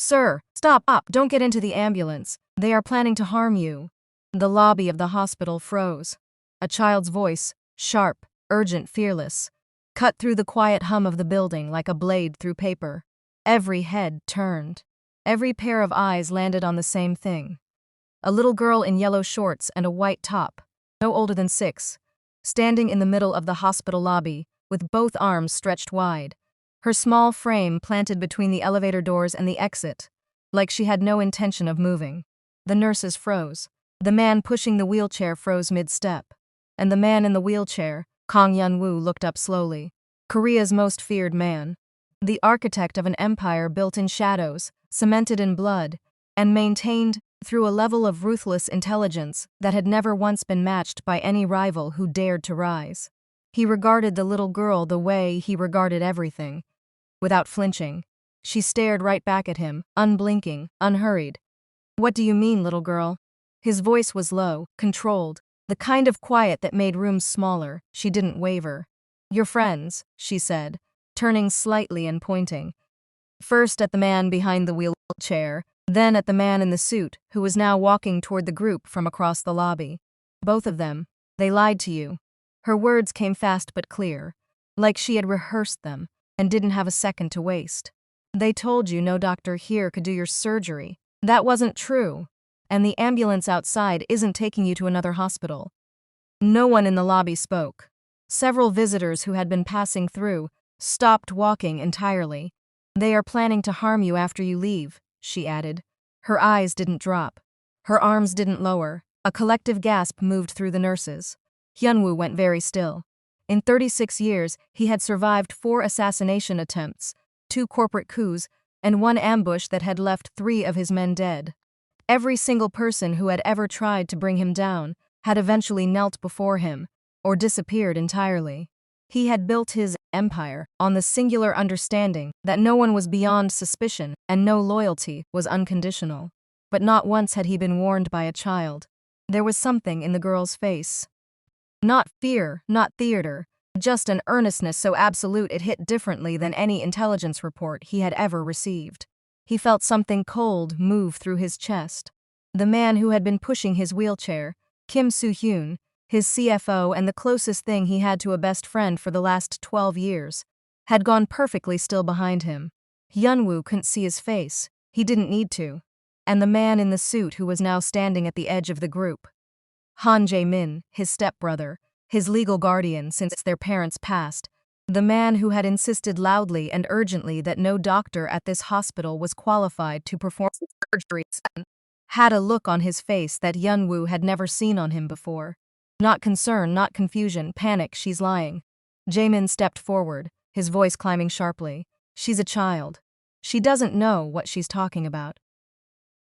Sir, stop, don't get into the ambulance. They are planning to harm you. The lobby of the hospital froze. A child's voice, sharp, urgent, fearless, cut through the quiet hum of the building like a blade through paper. Every head turned. Every pair of eyes landed on the same thing. A little girl in yellow shorts and a white top, no older than 6, standing in the middle of the hospital lobby, with both arms stretched wide, her small frame planted between the elevator doors and the exit, like she had no intention of moving. The nurses froze. The man pushing the wheelchair froze mid-step. And the man in the wheelchair, Kang Hyun-Woo, looked up slowly. Korea's most feared man. The architect of an empire built in shadows, cemented in blood, and maintained through a level of ruthless intelligence that had never once been matched by any rival who dared to rise. He regarded the little girl the way he regarded everything. Without flinching, she stared right back at him, unblinking, unhurried. "What do you mean, little girl?" His voice was low, controlled, the kind of quiet that made rooms smaller. She didn't waver. "Your friends," she said, turning slightly and pointing. First at the man behind the wheelchair, then at the man in the suit, who was now walking toward the group from across the lobby. "Both of them. They lied to you." Her words came fast but clear, like she had rehearsed them and didn't have a second to waste. "They told you no doctor here could do your surgery. That wasn't true. And the ambulance outside isn't taking you to another hospital." No one in the lobby spoke. Several visitors who had been passing through stopped walking entirely. "They are planning to harm you after you leave," she added. Her eyes didn't drop. Her arms didn't lower. A collective gasp moved through the nurses. Hyun-Woo went very still. In 36 years, he had survived 4 assassination attempts, 2 corporate coups, and 1 ambush that had left 3 of his men dead. Every single person who had ever tried to bring him down had eventually knelt before him, or disappeared entirely. He had built his empire on the singular understanding that no one was beyond suspicion and no loyalty was unconditional. But not once had he been warned by a child. There was something in the girl's face. Not fear, not theater, just an earnestness so absolute it hit differently than any intelligence report he had ever received. He felt something cold move through his chest. The man who had been pushing his wheelchair, Kim Soo-hyun, his CFO and the closest thing he had to a best friend for the last 12 years, had gone perfectly still behind him. Hyun-Woo couldn't see his face. He didn't need to. And the man in the suit who was now standing at the edge of the group. Han Jae-min, his stepbrother, his legal guardian since their parents passed, the man who had insisted loudly and urgently that no doctor at this hospital was qualified to perform surgeries, had a look on his face that Hyun-Woo had never seen on him before. Not concern, not confusion, panic. "She's lying." Jaemin stepped forward, his voice climbing sharply. "She's a child. She doesn't know what she's talking about."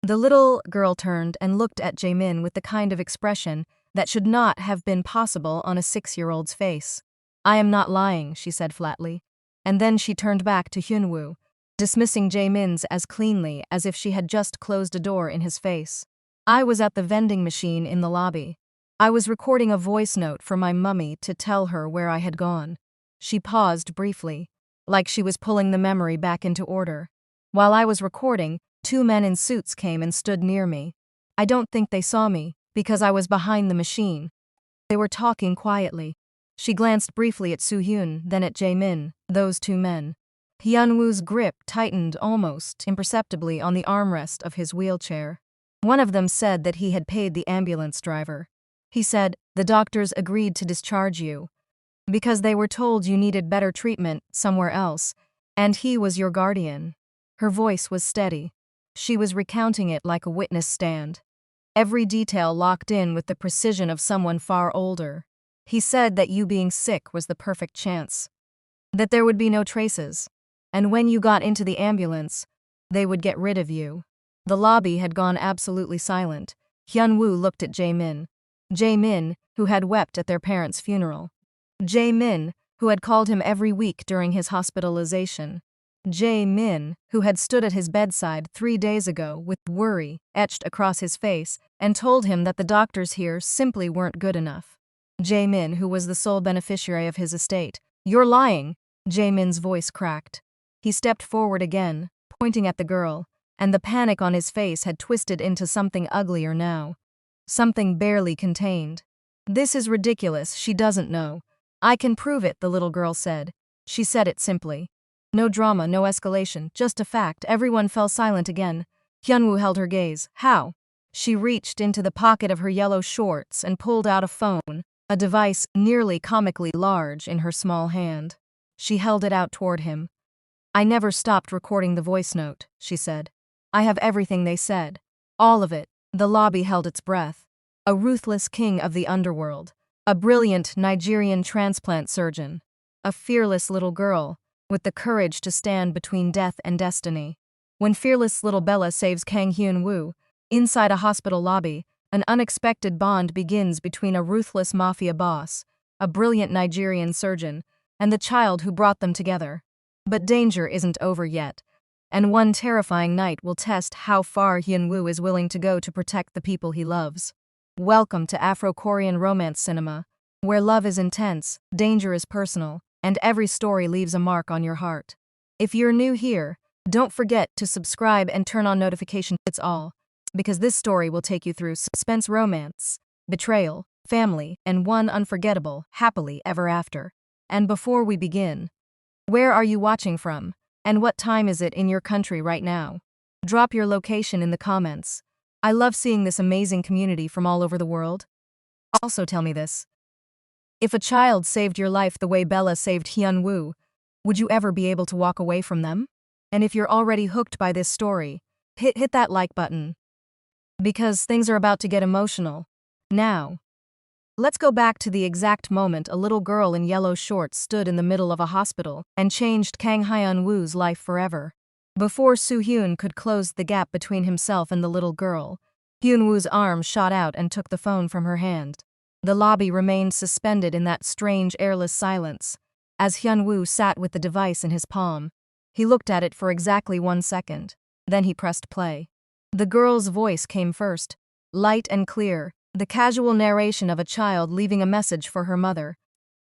The little girl turned and looked at Jaemin with the kind of expression that should not have been possible on a 6-year-old's face. "I am not lying," she said flatly. And then she turned back to Hyun-Woo, dismissing Jaemin's as cleanly as if she had just closed a door in his face. "I was at the vending machine in the lobby. I was recording a voice note for my mummy to tell her where I had gone." She paused briefly, like she was pulling the memory back into order. "While I was recording, 2 men in suits came and stood near me. I don't think they saw me, because I was behind the machine. They were talking quietly." She glanced briefly at Soo-hyun, then at Jaemin, those 2 men. Hyun-Woo's grip tightened almost imperceptibly on the armrest of his wheelchair. One of them said that he had paid the ambulance driver. He said, "The doctors agreed to discharge you because they were told you needed better treatment somewhere else, and he was your guardian." Her voice was steady. She was recounting it like a witness stand. Every detail locked in with the precision of someone far older. "He said that you being sick was the perfect chance. That there would be no traces. And when you got into the ambulance, they would get rid of you." The lobby had gone absolutely silent. Hyun-Woo looked at Jaemin. Jaemin, who had wept at their parents' funeral. Jaemin, who had called him every week during his hospitalization. Jae-min, who had stood at his bedside 3 days ago with worry etched across his face and told him that the doctors here simply weren't good enough. Jae-min, who was the sole beneficiary of his estate. "You're lying!" Jae-min's voice cracked. He stepped forward again, pointing at the girl, and the panic on his face had twisted into something uglier now. Something barely contained. "This is ridiculous, she doesn't know." "I can prove it," the little girl said. She said it simply. No drama, no escalation, just a fact. Everyone fell silent again. Hyun-Woo held her gaze. "How?" She reached into the pocket of her yellow shorts and pulled out a phone, a device nearly comically large in her small hand. She held it out toward him. "I never stopped recording the voice note," she said. "I have everything they said. All of it." The lobby held its breath. A ruthless king of the underworld. A brilliant Nigerian transplant surgeon. A fearless little girl, with the courage to stand between death and destiny. When fearless little Bella saves Kang Hyun-Woo, inside a hospital lobby, an unexpected bond begins between a ruthless mafia boss, a brilliant Nigerian surgeon, and the child who brought them together. But danger isn't over yet, and one terrifying night will test how far Hyun-Woo is willing to go to protect the people he loves. Welcome to Afro-Korean romance cinema, where love is intense, danger is personal, and every story leaves a mark on your heart. If you're new here, don't forget to subscribe and turn on notifications. It's all because this story will take you through suspense, romance, betrayal, family, and one unforgettable, happily ever after. And before we begin, where are you watching from? And what time is it in your country right now? Drop your location in the comments. I love seeing this amazing community from all over the world. Also tell me this. If a child saved your life the way Bella saved Hyun-Woo, would you ever be able to walk away from them? And if you're already hooked by this story, hit that like button. Because things are about to get emotional. Now, let's go back to the exact moment a little girl in yellow shorts stood in the middle of a hospital and changed Kang Hyun-Woo's life forever. Before Soo-hyun could close the gap between himself and the little girl, Hyun-Woo's arm shot out and took the phone from her hand. The lobby remained suspended in that strange, airless silence, as Hyun-Woo sat with the device in his palm. He looked at it for exactly 1 second. Then he pressed play. The girl's voice came first, light and clear, the casual narration of a child leaving a message for her mother,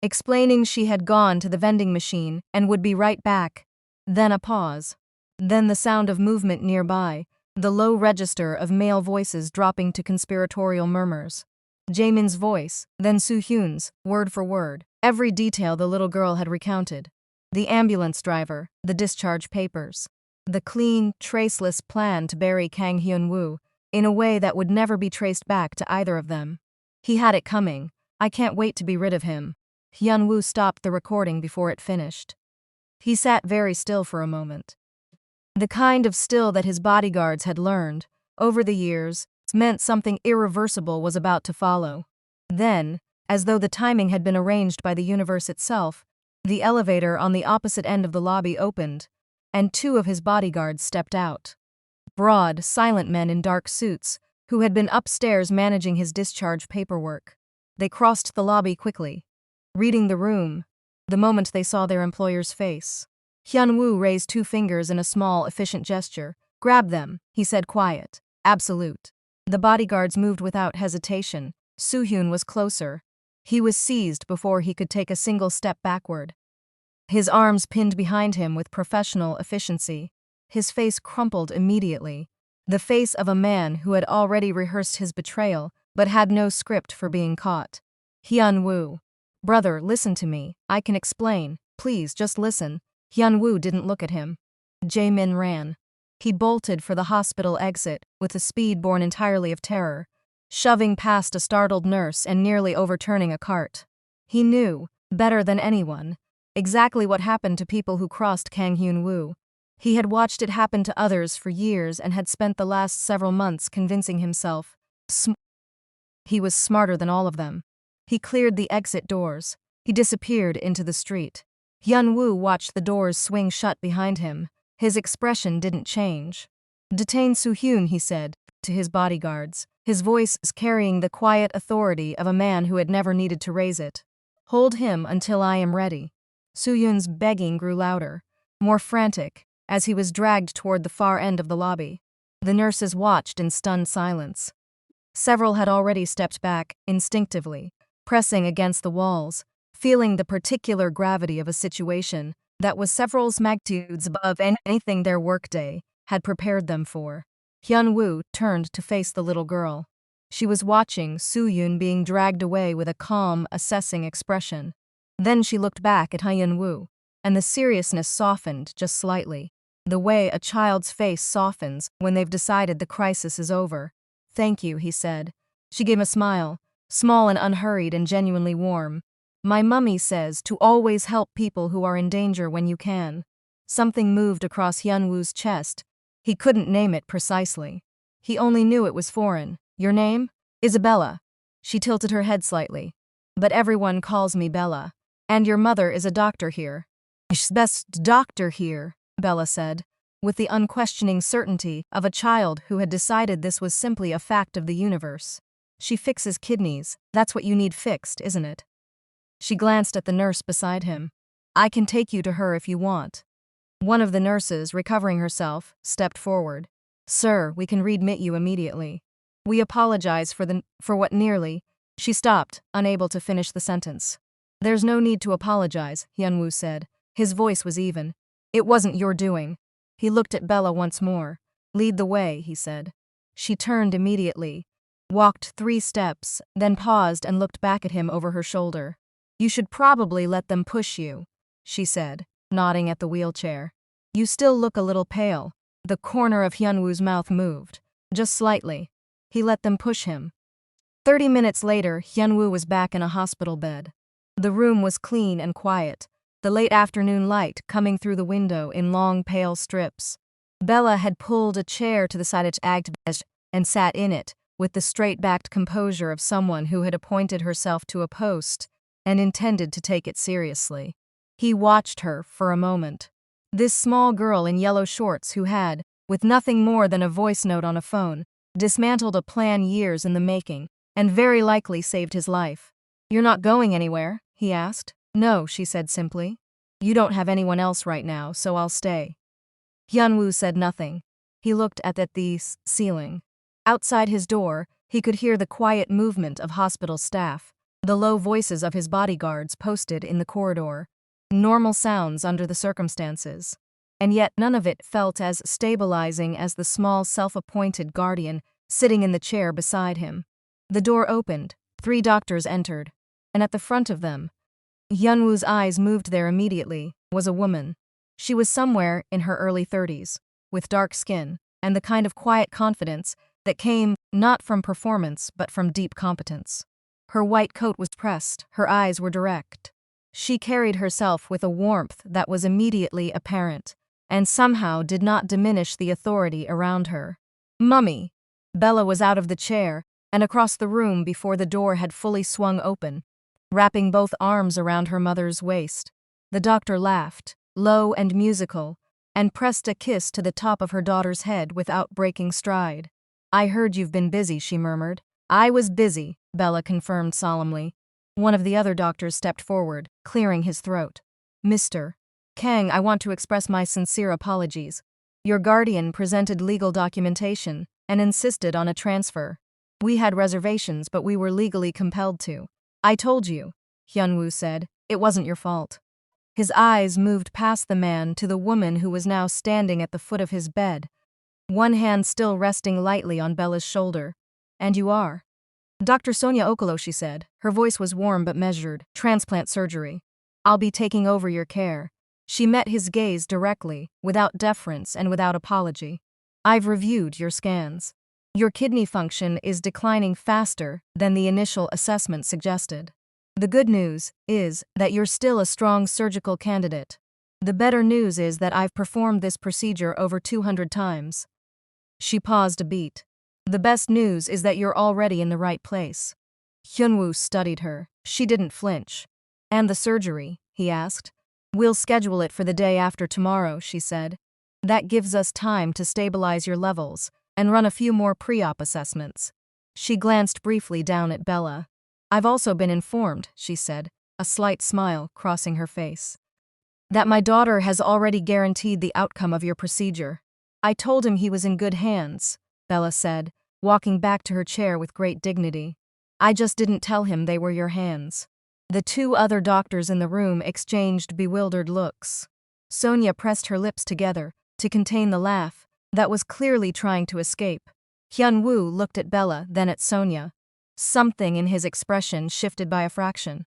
explaining she had gone to the vending machine and would be right back. Then a pause. Then the sound of movement nearby, the low register of male voices dropping to conspiratorial murmurs. Jaemin's voice, then Soo-hyun's, word for word. Every detail the little girl had recounted. The ambulance driver, the discharge papers. The clean, traceless plan to bury Kang Hyun-Woo, in a way that would never be traced back to either of them. He had it coming. I can't wait to be rid of him. Hyun-Woo stopped the recording before it finished. He sat very still for a moment. The kind of still that his bodyguards had learned, over the years, meant something irreversible was about to follow. Then, as though the timing had been arranged by the universe itself, the elevator on the opposite end of the lobby opened, and 2 of his bodyguards stepped out. Broad, silent men in dark suits, who had been upstairs managing his discharge paperwork. They crossed the lobby quickly, reading the room, the moment they saw their employer's face. Hyun-Woo raised 2 fingers in a small, efficient gesture. "Grab them," he said, quiet, absolute. The bodyguards moved without hesitation. Soo-hyun was closer. He was seized before he could take a single step backward. His arms pinned behind him with professional efficiency. His face crumpled immediately. The face of a man who had already rehearsed his betrayal, but had no script for being caught. Hyun-Woo. "Brother, listen to me. I can explain. Please, just listen." Hyun-Woo didn't look at him. Jaemin ran. He bolted for the hospital exit, with a speed born entirely of terror, shoving past a startled nurse and nearly overturning a cart. He knew, better than anyone, exactly what happened to people who crossed Kang Hyun-Woo. He had watched it happen to others for years and had spent the last several months convincing himself he was smarter than all of them. He cleared the exit doors. He disappeared into the street. Hyun-Woo watched the doors swing shut behind him. His expression didn't change. "Detain Soo-hyun," he said, to his bodyguards, his voice carrying the quiet authority of a man who had never needed to raise it. "Hold him until I am ready." Soo-hyun's begging grew louder, more frantic, as he was dragged toward the far end of the lobby. The nurses watched in stunned silence. Several had already stepped back, instinctively, pressing against the walls, feeling the particular gravity of a situation that was several magnitudes above anything their workday had prepared them for. Hyun-Woo turned to face the little girl. She was watching Soo-yoon being dragged away with a calm, assessing expression. Then she looked back at Hyun-Woo, and the seriousness softened just slightly, the way a child's face softens when they've decided the crisis is over. "Thank you," he said. She gave a smile, small and unhurried and genuinely warm. "My mummy says to always help people who are in danger when you can." Something moved across Hyun-Woo's chest. He couldn't name it precisely. He only knew it was foreign. "Your name?" "Isabella." She tilted her head slightly. "But everyone calls me Bella. And your mother is a doctor here." "Best doctor here," Bella said, with the unquestioning certainty of a child who had decided this was simply a fact of the universe. "She fixes kidneys. That's what you need fixed, isn't it?" She glanced at the nurse beside him. "I can take you to her if you want." One of the nurses, recovering herself, stepped forward. "Sir, we can readmit you immediately. We apologize for what nearly—" She stopped, unable to finish the sentence. "There's no need to apologize," Hyun-Woo said. His voice was even. "It wasn't your doing." He looked at Bella once more. "Lead the way," he said. She turned immediately, walked 3 steps, then paused and looked back at him over her shoulder. "You should probably let them push you," she said, nodding at the wheelchair. "You still look a little pale." The corner of Hyun-Woo's mouth moved, just slightly. He let them push him. 30 minutes later, Hyun-Woo was back in a hospital bed. The room was clean and quiet, the late afternoon light coming through the window in long pale strips. Bella had pulled a chair to the side of Agnes and sat in it, with the straight-backed composure of someone who had appointed herself to a post and intended to take it seriously. He watched her for a moment. This small girl in yellow shorts who had, with nothing more than a voice note on a phone, dismantled a plan years in the making, and very likely saved his life. "You're not going anywhere?" he asked. "No," she said simply. "You don't have anyone else right now, so I'll stay." Hyun-Woo said nothing. He looked at the ceiling. Outside his door, he could hear the quiet movement of hospital staff, the low voices of his bodyguards posted in the corridor. Normal sounds under the circumstances. And yet none of it felt as stabilizing as the small self-appointed guardian sitting in the chair beside him. The door opened, 3 doctors entered, and at the front of them, Hyun-Woo's eyes moved there immediately, was a woman. She was somewhere in her early 30s, with dark skin, and the kind of quiet confidence that came not from performance but from deep competence. Her white coat was pressed, her eyes were direct. She carried herself with a warmth that was immediately apparent, and somehow did not diminish the authority around her. "Mummy!" Bella was out of the chair and across the room before the door had fully swung open, wrapping both arms around her mother's waist. The doctor laughed, low and musical, and pressed a kiss to the top of her daughter's head without breaking stride. "I heard you've been busy," she murmured. "I was busy," Bella confirmed solemnly. One of the other doctors stepped forward, clearing his throat. "Mr. Kang, I want to express my sincere apologies. Your guardian presented legal documentation and insisted on a transfer. We had reservations, but we were legally compelled to." "I told you," Hyun-Woo said. "It wasn't your fault." His eyes moved past the man to the woman who was now standing at the foot of his bed, one hand still resting lightly on Bella's shoulder. "And you are?" "Dr. Sonia Okolo," she said. Her voice was warm but measured. "Transplant surgery. I'll be taking over your care." She met his gaze directly, without deference and without apology. "I've reviewed your scans. Your kidney function is declining faster than the initial assessment suggested. The good news is that you're still a strong surgical candidate. The better news is that I've performed this procedure over 200 times." She paused a beat. "The best news is that you're already in the right place." Hyun-Woo studied her. She didn't flinch. "And the surgery?" he asked. "We'll schedule it for the day after tomorrow," she said. "That gives us time to stabilize your levels and run a few more pre-op assessments." She glanced briefly down at Bella. "I've also been informed," she said, a slight smile crossing her face, "that my daughter has already guaranteed the outcome of your procedure." "I told him he was in good hands," Bella said, walking back to her chair with great dignity. "I just didn't tell him they were your hands." The 2 other doctors in the room exchanged bewildered looks. Sonia pressed her lips together to contain the laugh, that was clearly trying to escape. Hyun-Woo looked at Bella, then at Sonia. Something in his expression shifted by a fraction.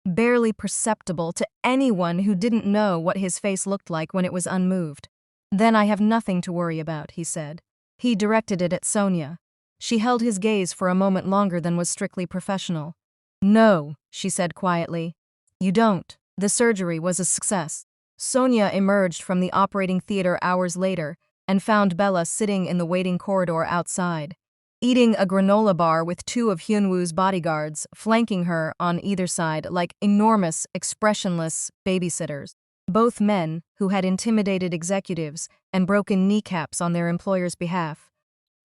Barely perceptible to anyone who didn't know what his face looked like when it was unmoved. "Then I have nothing to worry about," he said. He directed it at Sonia. She held his gaze for a moment longer than was strictly professional. "No," she said quietly. "You don't." The surgery was a success. Sonia emerged from the operating theater hours later and found Bella sitting in the waiting corridor outside, eating a granola bar with two of Hyun-Woo's bodyguards flanking her on either side like enormous, expressionless babysitters. Both men who had intimidated executives and broken kneecaps on their employer's behalf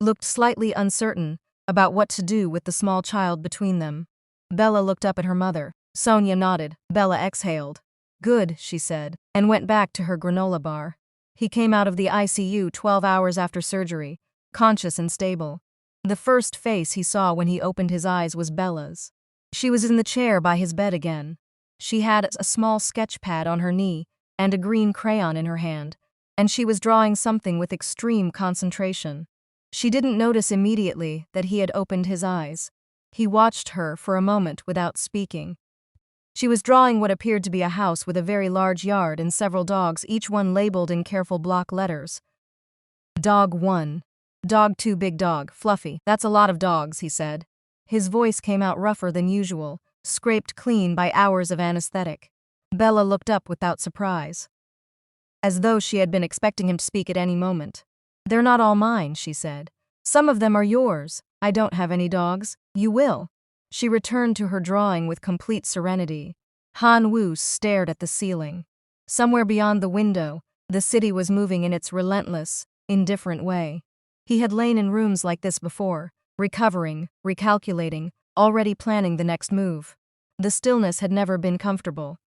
looked slightly uncertain about what to do with the small child between them. Bella looked up at her mother. Sonia nodded. Bella exhaled. "Good," she said, and went back to her granola bar. He came out of the ICU 12 hours after surgery, conscious and stable. The first face he saw when he opened his eyes was Bella's. She was in the chair by his bed again. She had a small sketch pad on her knee and a green crayon in her hand, and she was drawing something with extreme concentration. She didn't notice immediately that he had opened his eyes. He watched her for a moment without speaking. She was drawing what appeared to be a house with a very large yard and several dogs, each one labeled in careful block letters. Dog 1. Dog 2, big dog, Fluffy. "That's a lot of dogs," he said. His voice came out rougher than usual, scraped clean by hours of anesthetic. Bella looked up without surprise, as though she had been expecting him to speak at any moment. "They're not all mine," she said. "Some of them are yours. I don't have any dogs. You will." She returned to her drawing with complete serenity. Han-Woo stared at the ceiling. Somewhere beyond the window, the city was moving in its relentless, indifferent way. He had lain in rooms like this before, recovering, recalculating, already planning the next move. The stillness had never been comfortable.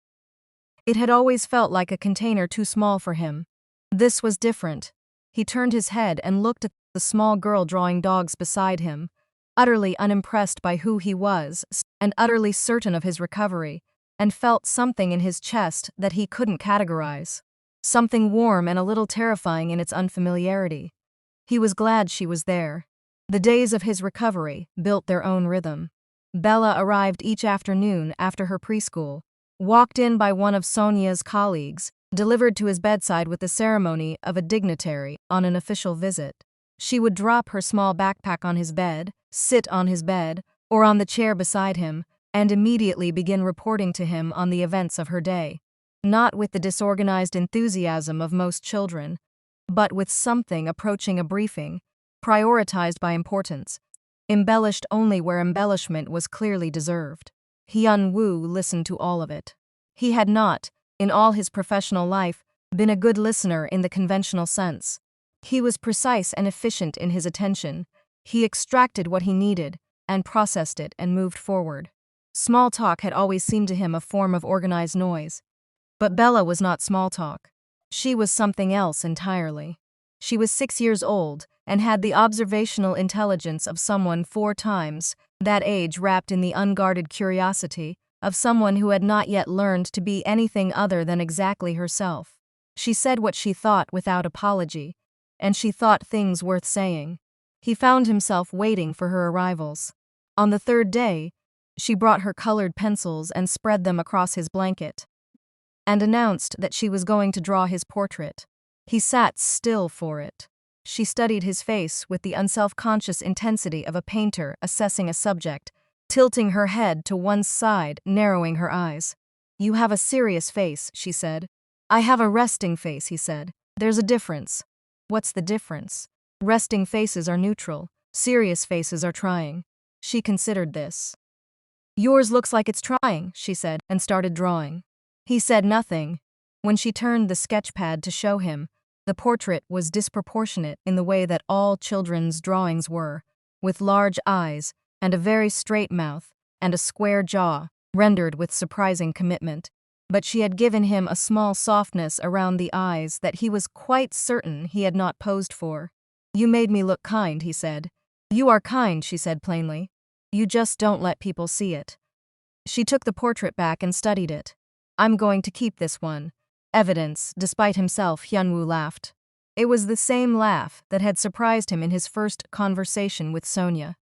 It had always felt like a container too small for him. This was different. He turned his head and looked at the small girl drawing dogs beside him, utterly unimpressed by who he was and utterly certain of his recovery, and felt something in his chest that he couldn't categorize. Something warm and a little terrifying in its unfamiliarity. He was glad she was there. The days of his recovery built their own rhythm. Bella arrived each afternoon after her preschool, walked in by one of Sonia's colleagues, delivered to his bedside with the ceremony of a dignitary on an official visit. She would drop her small backpack on his bed, sit on his bed, or on the chair beside him, and immediately begin reporting to him on the events of her day. Not with the disorganized enthusiasm of most children, but with something approaching a briefing, prioritized by importance, embellished only where embellishment was clearly deserved. Hyun-Woo listened to all of it. He had not, in all his professional life, been a good listener in the conventional sense. He was precise and efficient in his attention. He extracted what he needed, and processed it and moved forward. Small talk had always seemed to him a form of organized noise. But Bella was not small talk. She was something else entirely. She was 6 years old and had the observational intelligence of someone 4 times that age, wrapped in the unguarded curiosity of someone who had not yet learned to be anything other than exactly herself. She said what she thought without apology, and she thought things worth saying. He found himself waiting for her arrivals. On the 3rd day, she brought her colored pencils and spread them across his blanket, and announced that she was going to draw his portrait. He sat still for it. She studied his face with the unself-conscious intensity of a painter assessing a subject, tilting her head to one side, narrowing her eyes. "You have a serious face," she said. "I have a resting face," he said. "There's a difference." "What's the difference?" "Resting faces are neutral. Serious faces are trying." She considered this. "Yours looks like it's trying," she said, and started drawing. He said nothing. When she turned the sketch pad to show him, the portrait was disproportionate in the way that all children's drawings were, with large eyes and a very straight mouth and a square jaw, rendered with surprising commitment. But she had given him a small softness around the eyes that he was quite certain he had not posed for. "You made me look kind," he said. "You are kind," she said plainly. "You just don't let people see it." She took the portrait back and studied it. "I'm going to keep this one. Evidence." Despite himself, Hyun-Woo laughed. It was the same laugh that had surprised him in his first conversation with Sonia.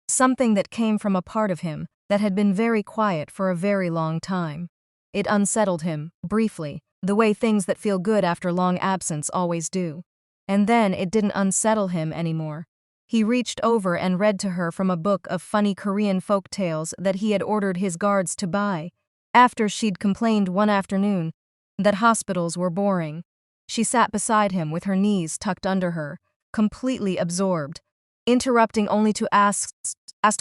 Something that came from a part of him that had been very quiet for a very long time. It unsettled him, briefly, the way things that feel good after long absence always do. And then it didn't unsettle him anymore. He reached over and read to her from a book of funny Korean folk tales that he had ordered his guards to buy, after she'd complained one afternoon that hospitals were boring. She sat beside him with her knees tucked under her, completely absorbed, interrupting only to ask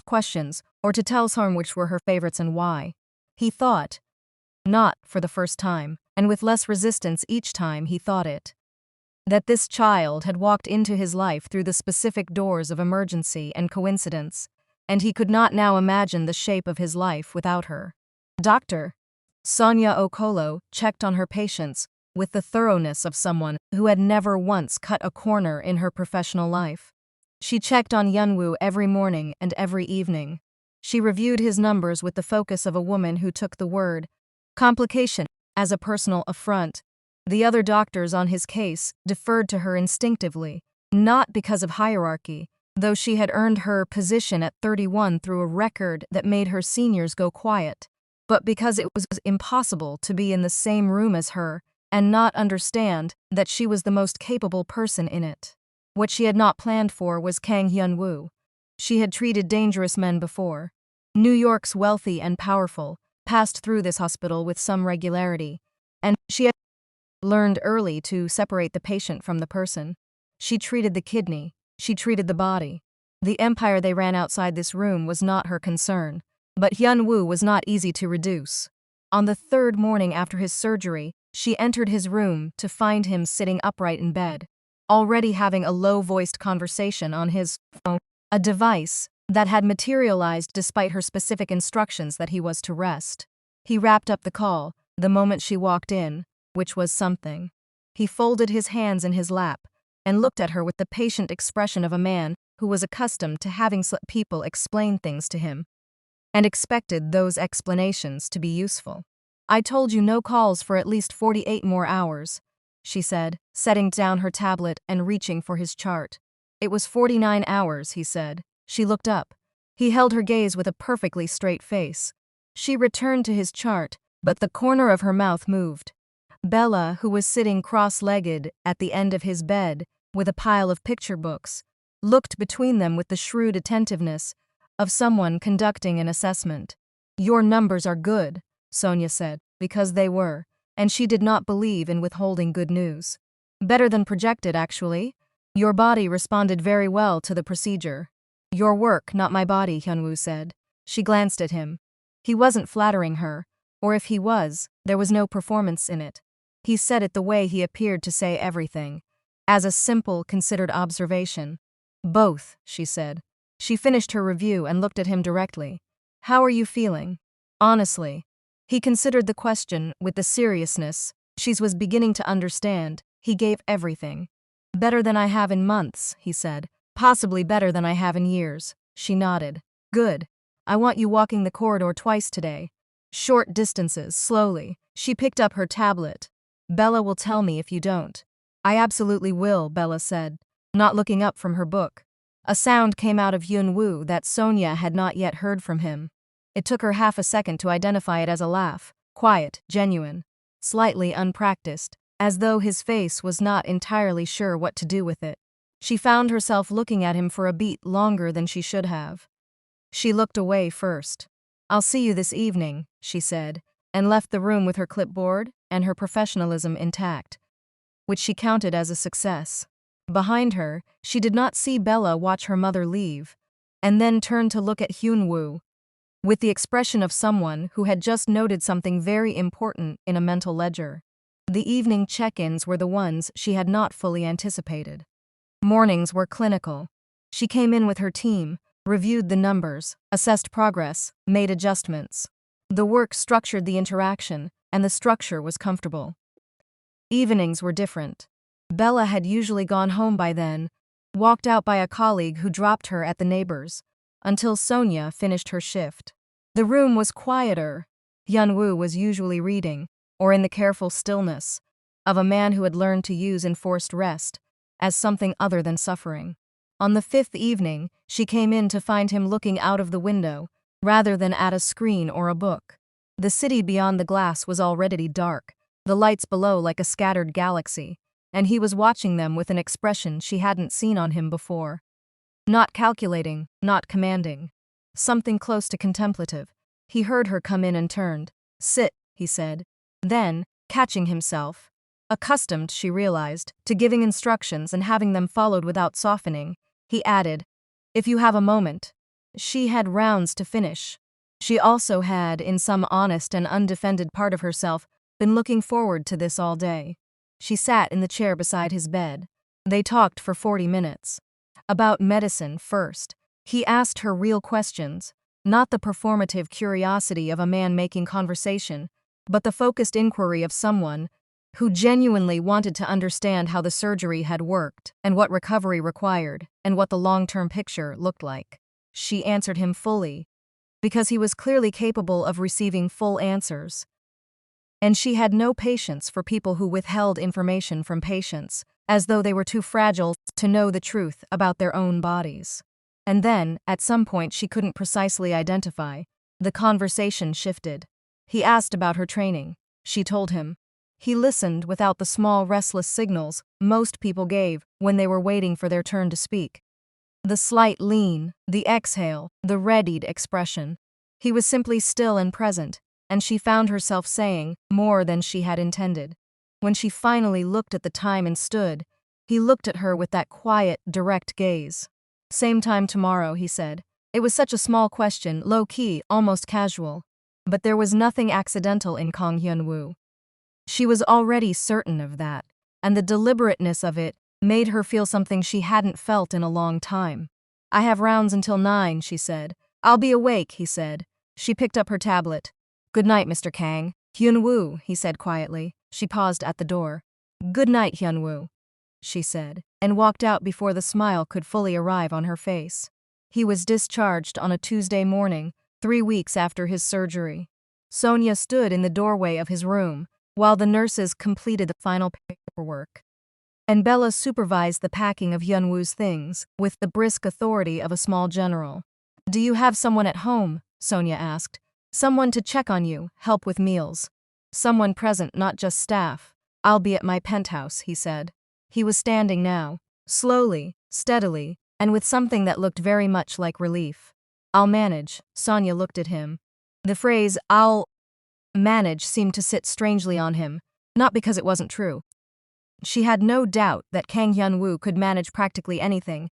questions or to tell Sonia which were her favorites and why. He thought, not for the first time, and with less resistance each time he thought it, that this child had walked into his life through the specific doors of emergency and coincidence, and he could not now imagine the shape of his life without her. Dr. Sonia Okolo checked on her patients with the thoroughness of someone who had never once cut a corner in her professional life. She checked on Hyun-Woo every morning and every evening. She reviewed his numbers with the focus of a woman who took the word complication as a personal affront. The other doctors on his case deferred to her instinctively, not because of hierarchy, though she had earned her position at 31 through a record that made her seniors go quiet, but because it was impossible to be in the same room as her and not understand that she was the most capable person in it. What she had not planned for was Kang Hyun-Woo. She had treated dangerous men before. New York's wealthy and powerful passed through this hospital with some regularity, and she had learned early to separate the patient from the person. She treated the kidney, she treated the body. The empire they ran outside this room was not her concern, but Hyun-Woo was not easy to reduce. On the third morning after his surgery, she entered his room to find him sitting upright in bed, already having a low-voiced conversation on his phone, a device that had materialized despite her specific instructions that he was to rest. He wrapped up the call the moment she walked in, which was something. He folded his hands in his lap and looked at her with the patient expression of a man who was accustomed to having people explain things to him and expected those explanations to be useful. "I told you no calls for at least 48 more hours," she said, setting down her tablet and reaching for his chart. "It was 49 hours," he said. She looked up. He held her gaze with a perfectly straight face. She returned to his chart, but the corner of her mouth moved. Bella, who was sitting cross-legged at the end of his bed with a pile of picture books, looked between them with the shrewd attentiveness of someone conducting an assessment. "Your numbers are good," Sonia said, because they were, and she did not believe in withholding good news. "Better than projected, actually. Your body responded very well to the procedure." "Your work, not my body," Hyun-Woo said. She glanced at him. He wasn't flattering her, or if he was, there was no performance in it. He said it the way he appeared to say everything, as a simple, considered observation. "Both," she said. She finished her review and looked at him directly. "How are you feeling?" "Honestly." He considered the question with the seriousness she was beginning to understand. He gave everything. "Better than I have in months," he said. "Possibly better than I have in years." She nodded. "Good. I want you walking the corridor twice today. Short distances, slowly." She picked up her tablet. "Bella will tell me if you don't." "I absolutely will," Bella said, not looking up from her book. A sound came out of Hyun-Woo that Sonia had not yet heard from him. It took her half a second to identify it as a laugh, quiet, genuine, slightly unpracticed, as though his face was not entirely sure what to do with it. She found herself looking at him for a beat longer than she should have. She looked away first. "I'll see you this evening," she said, and left the room with her clipboard and her professionalism intact, which she counted as a success. Behind her, she did not see Bella watch her mother leave, and then turn to look at Hyun-Woo, with the expression of someone who had just noted something very important in a mental ledger. The evening check-ins were the ones she had not fully anticipated. Mornings were clinical. She came in with her team, reviewed the numbers, assessed progress, made adjustments. The work structured the interaction, and the structure was comfortable. Evenings were different. Bella had usually gone home by then, walked out by a colleague who dropped her at the neighbor's, until Sonia finished her shift. The room was quieter. Hyun-Woo was usually reading, or in the careful stillness of a man who had learned to use enforced rest as something other than suffering. On the fifth evening, she came in to find him looking out of the window, rather than at a screen or a book. The city beyond the glass was already dark, the lights below like a scattered galaxy, and he was watching them with an expression she hadn't seen on him before. Not calculating, not commanding. Something close to contemplative. He heard her come in and turned. "Sit," he said. Then, catching himself, accustomed, she realized, to giving instructions and having them followed without softening, he added, "If you have a moment." She had rounds to finish. She also had, in some honest and undefended part of herself, been looking forward to this all day. She sat in the chair beside his bed. They talked for 40 minutes. About medicine first. He asked her real questions, not the performative curiosity of a man making conversation, but the focused inquiry of someone who genuinely wanted to understand how the surgery had worked, and what recovery required, and what the long-term picture looked like. She answered him fully, because he was clearly capable of receiving full answers. And she had no patience for people who withheld information from patients, as though they were too fragile to know the truth about their own bodies. And then, at some point she couldn't precisely identify, the conversation shifted. He asked about her training. She told him. He listened without the small restless signals most people gave when they were waiting for their turn to speak. The slight lean, the exhale, the readied expression. He was simply still and present, and she found herself saying more than she had intended. When she finally looked at the time and stood, he looked at her with that quiet, direct gaze. "Same time tomorrow," he said. It was such a small question, low-key, almost casual. But there was nothing accidental in Kang Hyun-Woo. She was already certain of that, and the deliberateness of it made her feel something she hadn't felt in a long time. "I have rounds until 9, she said. "I'll be awake," he said. She picked up her tablet. "Good night, Mr. Kang." "Hyun-Woo," he said quietly. She paused at the door. "Good night, Hyun-Woo," she said, and walked out before the smile could fully arrive on her face. He was discharged on a Tuesday morning, 3 weeks after his surgery. Sonia stood in the doorway of his room, while the nurses completed the final paperwork. And Bella supervised the packing of Hyun-Woo's things, with the brisk authority of a small general. "Do you have someone at home?" Sonia asked. "Someone to check on you, help with meals." "Someone present, not just staff." "I'll be at my penthouse," he said. He was standing now, slowly, steadily, and with something that looked very much like relief. "I'll manage." Sonia looked at him. The phrase, "I'll manage," seemed to sit strangely on him, not because it wasn't true. She had no doubt that Kang Hyun-Woo could manage practically anything,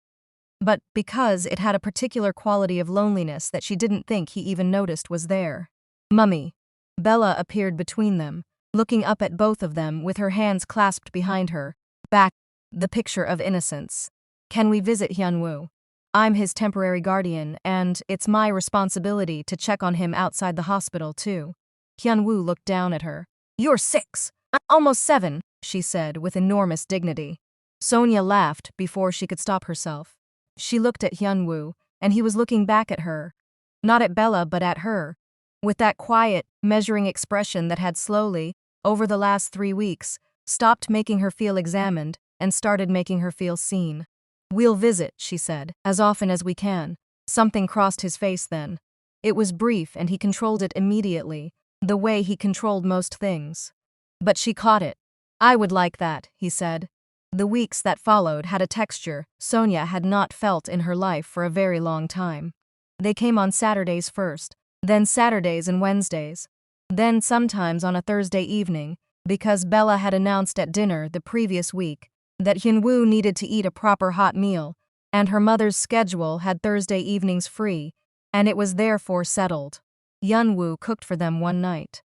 but because it had a particular quality of loneliness that she didn't think he even noticed was there. "Mummy." Bella appeared between them, looking up at both of them with her hands clasped behind her, back, the picture of innocence. "Can we visit Hyun-Woo? I'm his temporary guardian, and it's my responsibility to check on him outside the hospital, too." Hyun-Woo looked down at her. "You're 6. I'm almost 7, she said with enormous dignity. Sonia laughed before she could stop herself. She looked at Hyun-Woo, and he was looking back at her. Not at Bella, but at her, with that quiet, measuring expression that had slowly, over the last 3 weeks, stopped making her feel examined and started making her feel seen. "We'll visit," she said, "as often as we can." Something crossed his face then. It was brief and he controlled it immediately, the way he controlled most things. But she caught it. "I would like that," he said. The weeks that followed had a texture Sonia had not felt in her life for a very long time. They came on Saturdays first, then Saturdays and Wednesdays, then sometimes on a Thursday evening, because Bella had announced at dinner the previous week that Hyun-Woo needed to eat a proper hot meal, and her mother's schedule had Thursday evenings free, and it was therefore settled. Hyun-Woo cooked for them one night.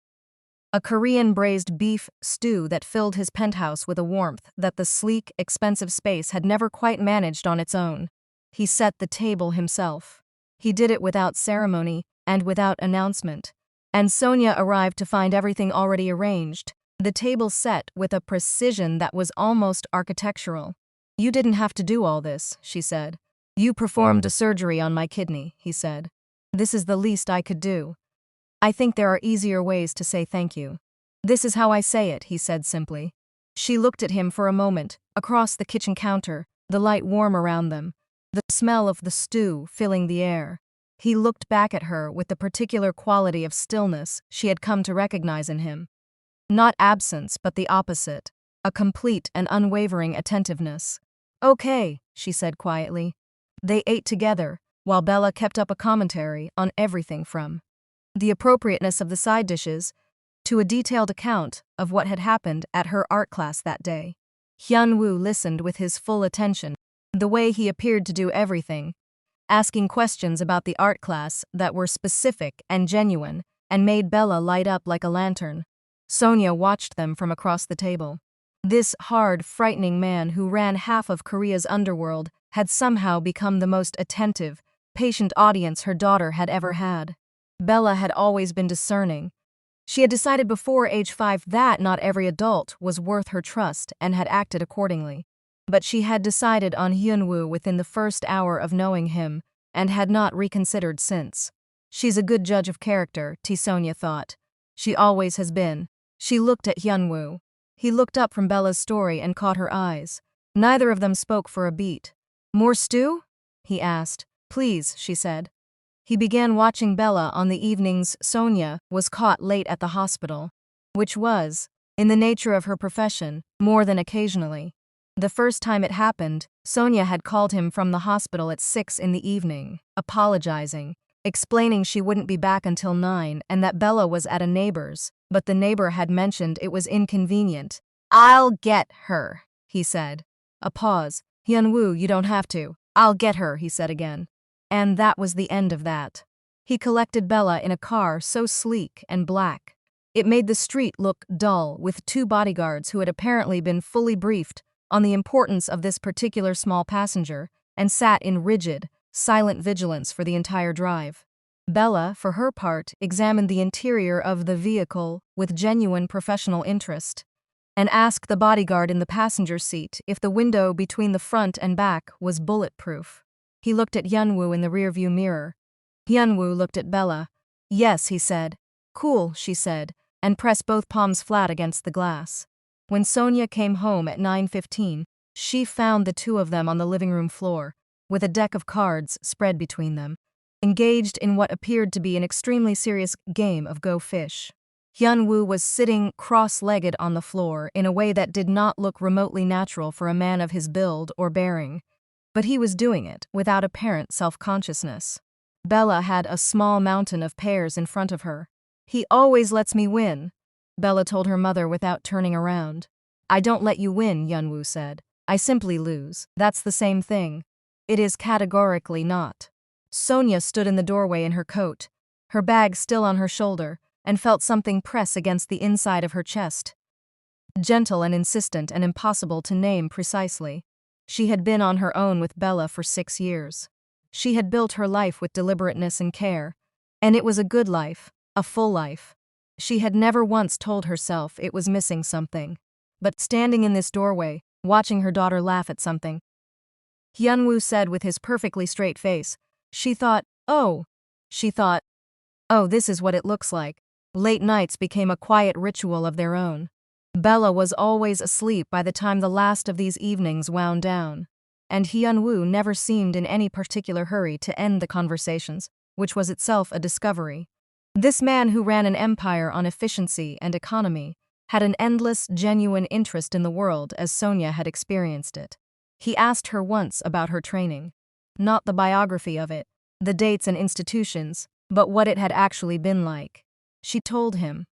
A Korean braised beef stew that filled his penthouse with a warmth that the sleek, expensive space had never quite managed on its own. He set the table himself. He did it without ceremony and without announcement. And Sonia arrived to find everything already arranged, the table set with a precision that was almost architectural. "You didn't have to do all this," she said. "You performed a surgery on my kidney," he said. "This is the least I could do. I think there are easier ways to say thank you." "This is how I say it," he said simply. She looked at him for a moment, across the kitchen counter, the light warm around them, the smell of the stew filling the air. He looked back at her with the particular quality of stillness she had come to recognize in him. Not absence, but the opposite, a complete and unwavering attentiveness. "Okay," she said quietly. They ate together, while Bella kept up a commentary on everything from the appropriateness of the side dishes to a detailed account of what had happened at her art class that day. Hyun-Woo listened with his full attention, the way he appeared to do everything, asking questions about the art class that were specific and genuine and made Bella light up like a lantern. Sonia watched them from across the table. This hard, frightening man who ran half of Korea's underworld had somehow become the most attentive, patient audience her daughter had ever had. Bella had always been discerning. She had decided before age 5 that not every adult was worth her trust and had acted accordingly. But she had decided on Hyun-Woo within the first hour of knowing him and had not reconsidered since. She's a good judge of character, Sonia thought. She always has been. She looked at Hyun-Woo. He looked up from Bella's story and caught her eyes. Neither of them spoke for a beat. "More stew?" he asked. "Please," she said. He began watching Bella on the evenings Sonia was caught late at the hospital, which was, in the nature of her profession, more than occasionally. The first time it happened, Sonia had called him from the hospital at 6 in the evening, apologizing, explaining she wouldn't be back until 9 and that Bella was at a neighbor's, but the neighbor had mentioned it was inconvenient. "I'll get her," he said. A pause. "Hyun-Woo, you don't have to. I'll get her," he said again. And that was the end of that. He collected Bella in a car so sleek and black. It made the street look dull, with 2 bodyguards who had apparently been fully briefed on the importance of this particular small passenger and sat in rigid, silent vigilance for the entire drive. Bella, for her part, examined the interior of the vehicle with genuine professional interest and asked the bodyguard in the passenger seat if the window between the front and back was bulletproof. He looked at Hyun-Woo in the rearview mirror. Hyun-Woo looked at Bella. "Yes," he said. "Cool," she said, and pressed both palms flat against the glass. When Sonia came home at 9:15, she found the two of them on the living room floor, with a deck of cards spread between them, engaged in what appeared to be an extremely serious game of Go Fish. Hyun-Woo was sitting cross-legged on the floor in a way that did not look remotely natural for a man of his build or bearing, but he was doing it without apparent self-consciousness. Bella had a small mountain of pears in front of her. "He always lets me win," Bella told her mother without turning around. "I don't let you win," Hyun-Woo said. "I simply lose. That's the same thing." "It is categorically not." Sonia stood in the doorway in her coat, her bag still on her shoulder, and felt something press against the inside of her chest. Gentle and insistent and impossible to name precisely. She had been on her own with Bella for 6 years. She had built her life with deliberateness and care, and it was a good life, a full life. She had never once told herself it was missing something. But standing in this doorway, watching her daughter laugh at something, Hyun-Woo said with his perfectly straight face, She thought, oh, this is what it looks like. Late nights became a quiet ritual of their own. Bella was always asleep by the time the last of these evenings wound down, and Hyun-Woo never seemed in any particular hurry to end the conversations, which was itself a discovery. This man who ran an empire on efficiency and economy had an endless, genuine interest in the world as Sonia had experienced it. He asked her once about her training. Not the biography of it, the dates and institutions, but what it had actually been like. She told him.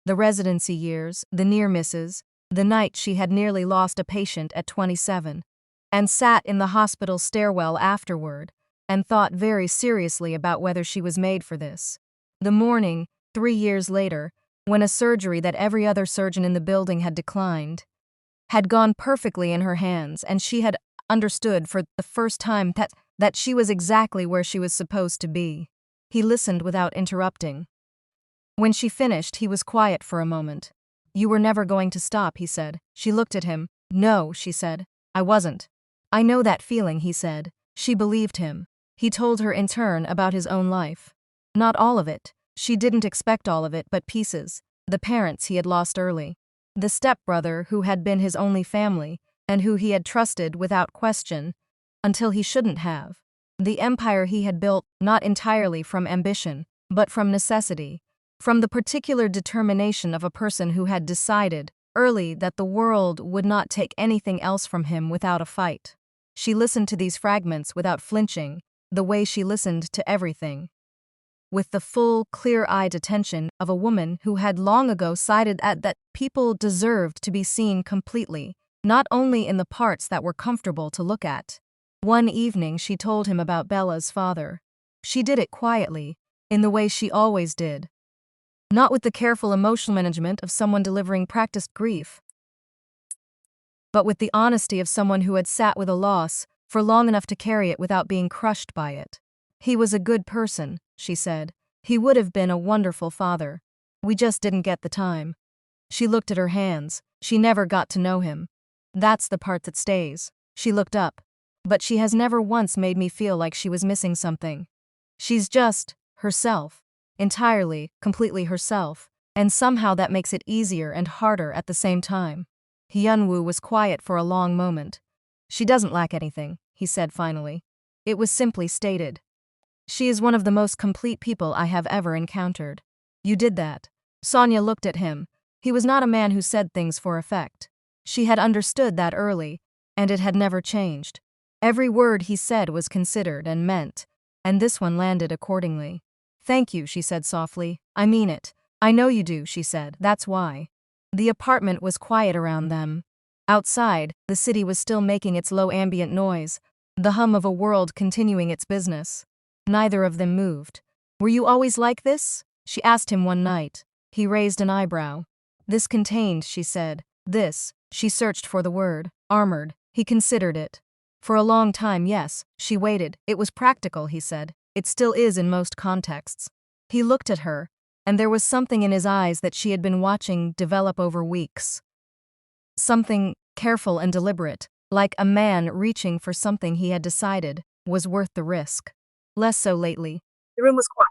The residency years, the near misses, the night she had nearly lost a patient at 27, and sat in the hospital stairwell afterward, and thought very seriously about whether she was made for this. The morning, 3 years later, when a surgery that every other surgeon in the building had declined, had gone perfectly in her hands, and she had understood for the first time that she was exactly where she was supposed to be. He listened without interrupting. When she finished, he was quiet for a moment. "You were never going to stop," he said. She looked at him. "No," she said. "I wasn't." "I know that feeling," he said. She believed him. He told her in turn about his own life. Not all of it. She didn't expect all of it, but pieces. The parents he had lost early. The stepbrother who had been his only family, and who he had trusted without question, until he shouldn't have. The empire he had built not entirely from ambition, but from necessity, from the particular determination of a person who had decided, early, that the world would not take anything else from him without a fight. She listened to these fragments without flinching, the way she listened to everything. With the full, clear-eyed attention of a woman who had long ago sided at that people deserved to be seen completely, not only in the parts that were comfortable to look at. One evening she told him about Bella's father. She did it quietly, in the way she always did. Not with the careful emotional management of someone delivering practiced grief, but with the honesty of someone who had sat with a loss for long enough to carry it without being crushed by it. He was a good person, she said. He would have been a wonderful father. We just didn't get the time. She looked at her hands. She never got to know him. That's the part that stays. She looked up. But she has never once made me feel like she was missing something. She's just herself. Entirely, completely herself. And somehow that makes it easier and harder at the same time. Hyun-Woo was quiet for a long moment. She doesn't lack anything, he said finally. It was simply stated. She is one of the most complete people I have ever encountered. You did that. Sonia looked at him. He was not a man who said things for effect. She had understood that early, and it had never changed. Every word he said was considered and meant, and this one landed accordingly. Thank you, she said softly. I mean it. I know you do, she said. That's why. The apartment was quiet around them. Outside, the city was still making its low ambient noise, the hum of a world continuing its business. Neither of them moved. Were you always like this? She asked him one night. He raised an eyebrow. This contained, she said. This, she searched for the word. Armored. He considered it. For a long time, yes. She waited. It was practical, he said. It still is in most contexts. He looked at her, and there was something in his eyes that she had been watching develop over weeks. Something careful and deliberate, like a man reaching for something he had decided was worth the risk. Less so lately. The room was quiet.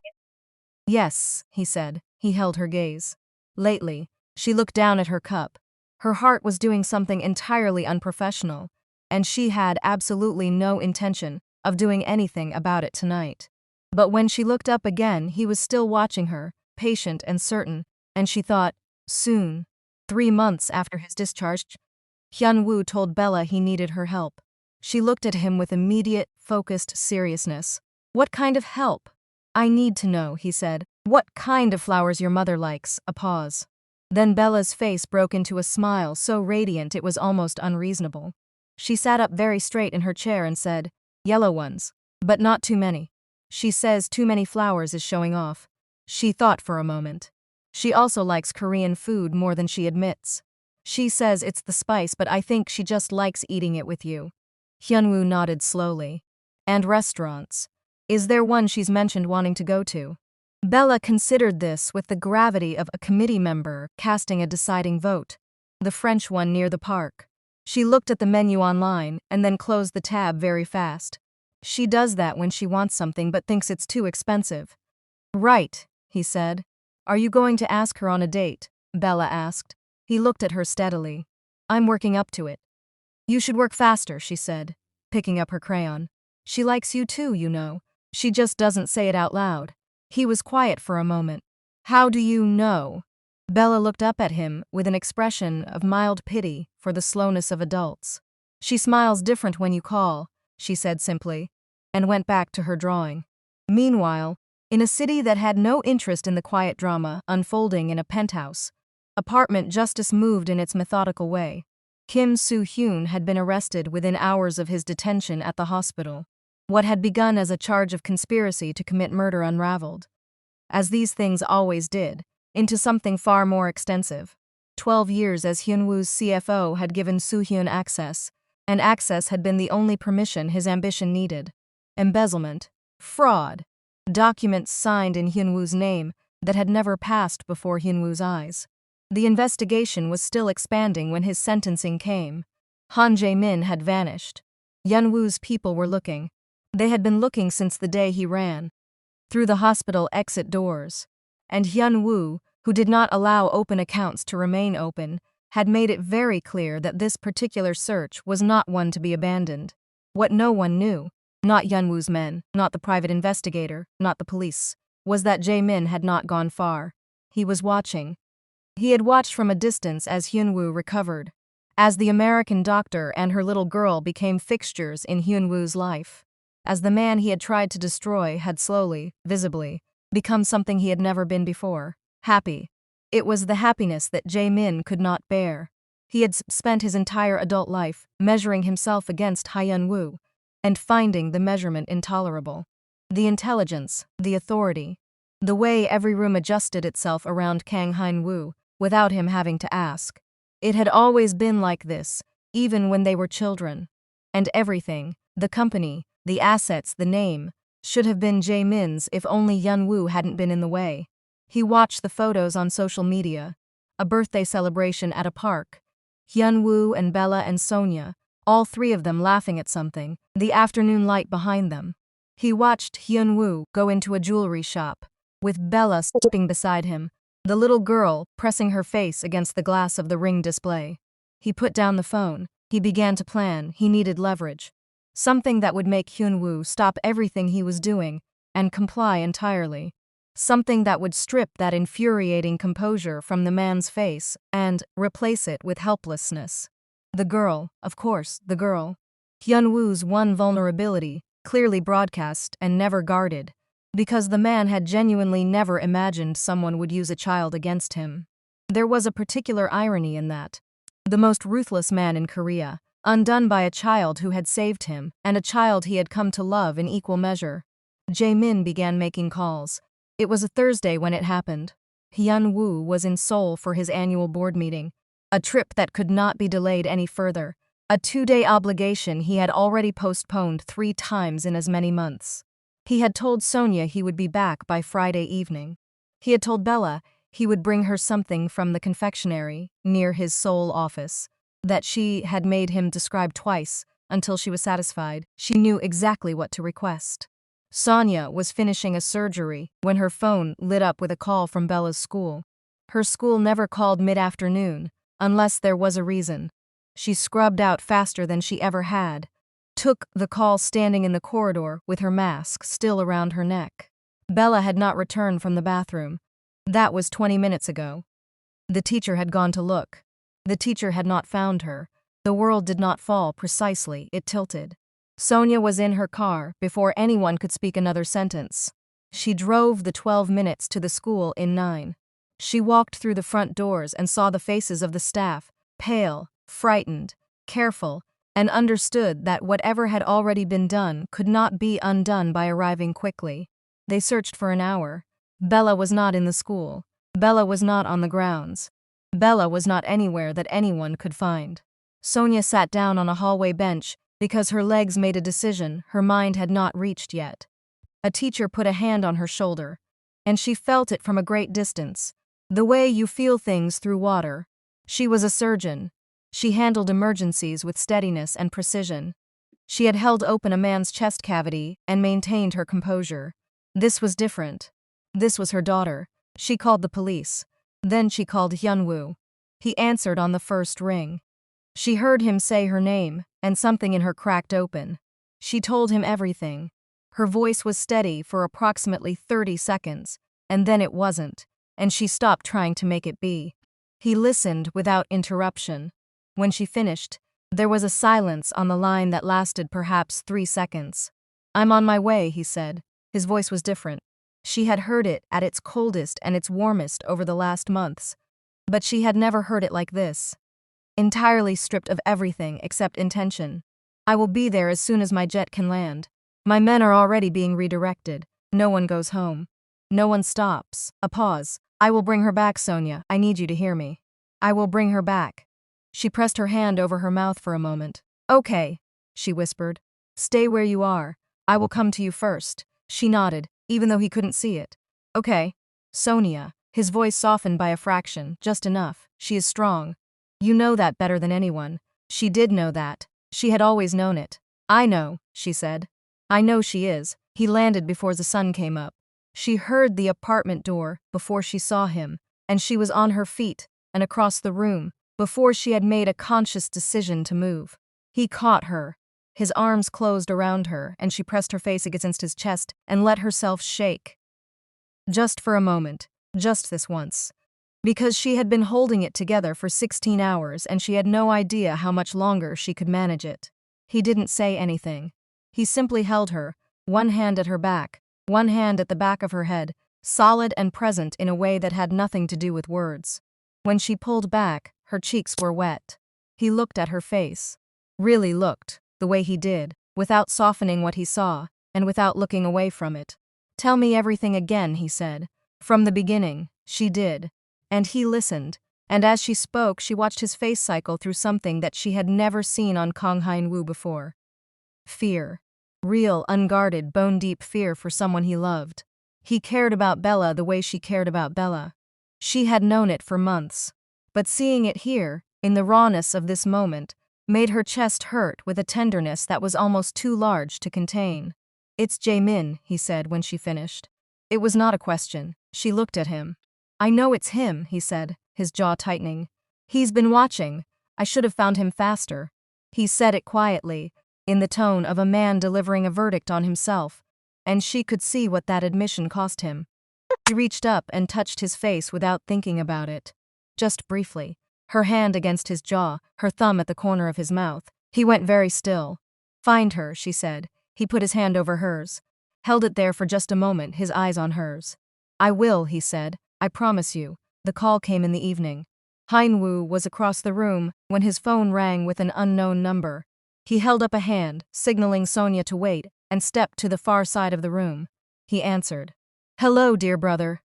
Yes, he said. He held her gaze. Lately, she looked down at her cup. Her heart was doing something entirely unprofessional, and she had absolutely no intention of doing anything about it tonight. But when she looked up again, he was still watching her, patient and certain, and she thought, soon. 3 months after his discharge, Hyun-Woo told Bella he needed her help. She looked at him with immediate, focused seriousness. What kind of help? I need to know, he said. What kind of flowers your mother likes? A pause. Then Bella's face broke into a smile so radiant it was almost unreasonable. She sat up very straight in her chair and said, yellow ones. But not too many. She says too many flowers is showing off. She thought for a moment. She also likes Korean food more than she admits. She says it's the spice, but I think she just likes eating it with you. Hyun-Woo nodded slowly. And restaurants. Is there one she's mentioned wanting to go to? Bella considered this with the gravity of a committee member casting a deciding vote. The French one near the park. She looked at the menu online and then closed the tab very fast. She does that when she wants something but thinks it's too expensive. Right, he said. Are you going to ask her on a date? Bella asked. He looked at her steadily. I'm working up to it. You should work faster, she said, picking up her crayon. She likes you too, you know. She just doesn't say it out loud. He was quiet for a moment. How do you know? Bella looked up at him with an expression of mild pity for the slowness of adults. She smiles different when you call, she said simply, and went back to her drawing. Meanwhile, in a city that had no interest in the quiet drama unfolding in a penthouse apartment, justice moved in its methodical way. Kim Soo-hyun had been arrested within hours of his detention at the hospital. What had begun as a charge of conspiracy to commit murder unraveled, as these things always did, into something far more extensive. 12 years as Hyun-Woo's CFO had given Soo-hyun access, and access had been the only permission his ambition needed. Embezzlement. Fraud. Documents signed in Hyun-Woo's name that had never passed before Hyun-Woo's eyes. The investigation was still expanding when his sentencing came. Han Jae-min had vanished. Hyun-Woo's people were looking. They had been looking since the day he ran through the hospital exit doors. And Hyun-Woo, who did not allow open accounts to remain open, had made it very clear that this particular search was not one to be abandoned. What no one knew, not Hyun-Woo's men, not the private investigator, not the police, was that Jae-min had not gone far. He was watching. He had watched from a distance as Hyun-Woo recovered, as the American doctor and her little girl became fixtures in Hyun-Woo's life, as the man he had tried to destroy had slowly, visibly, become something he had never been before, happy. It was the happiness that Jae-min could not bear. He had spent his entire adult life measuring himself against Hyun-Woo, and finding the measurement intolerable. The intelligence, the authority, the way every room adjusted itself around Kang Hyun-Woo, without him having to ask. It had always been like this, even when they were children. And everything, the company, the assets, the name, should have been Jae-min's if only Hyun-Woo hadn't been in the way. He watched the photos on social media, a birthday celebration at a park, Hyun-Woo and Bella and Sonia, all three of them laughing at something, the afternoon light behind them. He watched Hyun-Woo go into a jewelry shop, with Bella stepping beside him, the little girl pressing her face against the glass of the ring display. He put down the phone. He began to plan. He needed leverage. Something that would make Hyun-Woo stop everything he was doing and comply entirely. Something that would strip that infuriating composure from the man's face and replace it with helplessness. The girl, of course, the girl. Hyun-Woo's one vulnerability, clearly broadcast and never guarded, because the man had genuinely never imagined someone would use a child against him. There was a particular irony in that. The most ruthless man in Korea, undone by a child who had saved him, and a child he had come to love in equal measure. Jae-min began making calls. It was a Thursday when it happened. Hyun-Woo was in Seoul for his annual board meeting, a trip that could not be delayed any further, a 2-day obligation he had already postponed 3 times in as many months. He had told Sonia he would be back by Friday evening. He had told Bella he would bring her something from the confectionery near his Seoul office, that she had made him describe twice until she was satisfied. She knew exactly what to request. Sonia was finishing a surgery when her phone lit up with a call from Bella's school. Her school never called mid-afternoon, unless there was a reason. She scrubbed out faster than she ever had, took the call standing in the corridor with her mask still around her neck. Bella had not returned from the bathroom. That was 20 minutes ago. The teacher had gone to look. The teacher had not found her. The world did not fall precisely, it tilted. Sonia was in her car before anyone could speak another sentence. She drove the 12 minutes to the school in 9. She walked through the front doors and saw the faces of the staff, pale, frightened, careful, and understood that whatever had already been done could not be undone by arriving quickly. They searched for an hour. Bella was not in the school. Bella was not on the grounds. Bella was not anywhere that anyone could find. Sonia sat down on a hallway bench because her legs made a decision her mind had not reached yet. A teacher put a hand on her shoulder, and she felt it from a great distance, the way you feel things through water. She was a surgeon. She handled emergencies with steadiness and precision. She had held open a man's chest cavity and maintained her composure. This was different. This was her daughter. She called the police. Then she called Hyun-Woo. He answered on the first ring. She heard him say her name, and something in her cracked open. She told him everything. Her voice was steady for approximately 30 seconds, and then it wasn't, and she stopped trying to make it be. He listened without interruption. When she finished, there was a silence on the line that lasted perhaps 3 seconds. "I'm on my way," he said. His voice was different. She had heard it at its coldest and its warmest over the last months, but she had never heard it like this. Entirely stripped of everything except intention. "I will be there as soon as my jet can land. My men are already being redirected. No one goes home. No one stops." A pause. "I will bring her back, Sonia. I need you to hear me. I will bring her back." She pressed her hand over her mouth for a moment. "Okay," she whispered. "Stay where you are. I will come to you first." She nodded, even though he couldn't see it. "Okay." "Sonia," his voice softened by a fraction, just enough. "She is strong. You know that better than anyone." She did know that. She had always known it. "I know," she said. "I know she is." He landed before the sun came up. She heard the apartment door before she saw him, and she was on her feet and across the room, before she had made a conscious decision to move. He caught her. His arms closed around her, and she pressed her face against his chest and let herself shake. Just for a moment, just this once. Because she had been holding it together for 16 hours and she had no idea how much longer she could manage it. He didn't say anything. He simply held her, one hand at her back, one hand at the back of her head, solid and present in a way that had nothing to do with words. When she pulled back, her cheeks were wet. He looked at her face. Really looked, the way he did, without softening what he saw, and without looking away from it. "Tell me everything again," he said. From the beginning, she did. And he listened, and as she spoke, she watched his face cycle through something that she had never seen on Kang Hyun-Woo before. Fear. Real, unguarded, bone-deep fear for someone he loved. He cared about Bella the way she cared about Bella. She had known it for months. But seeing it here, in the rawness of this moment, made her chest hurt with a tenderness that was almost too large to contain. "It's Jae-min," he said when she finished. It was not a question. She looked at him. "I know it's him," he said, his jaw tightening. "He's been watching. I should have found him faster." He said it quietly, in the tone of a man delivering a verdict on himself, and she could see what that admission cost him. She reached up and touched his face without thinking about it. Just briefly, her hand against his jaw, her thumb at the corner of his mouth. He went very still. "Find her," she said. He put his hand over hers. Held it there for just a moment, his eyes on hers. "I will," he said. "I promise you." The call came in the evening. Hyun-Woo was across the room when his phone rang with an unknown number. He held up a hand, signaling Sonia to wait, and stepped to the far side of the room. He answered. "Hello, dear brother."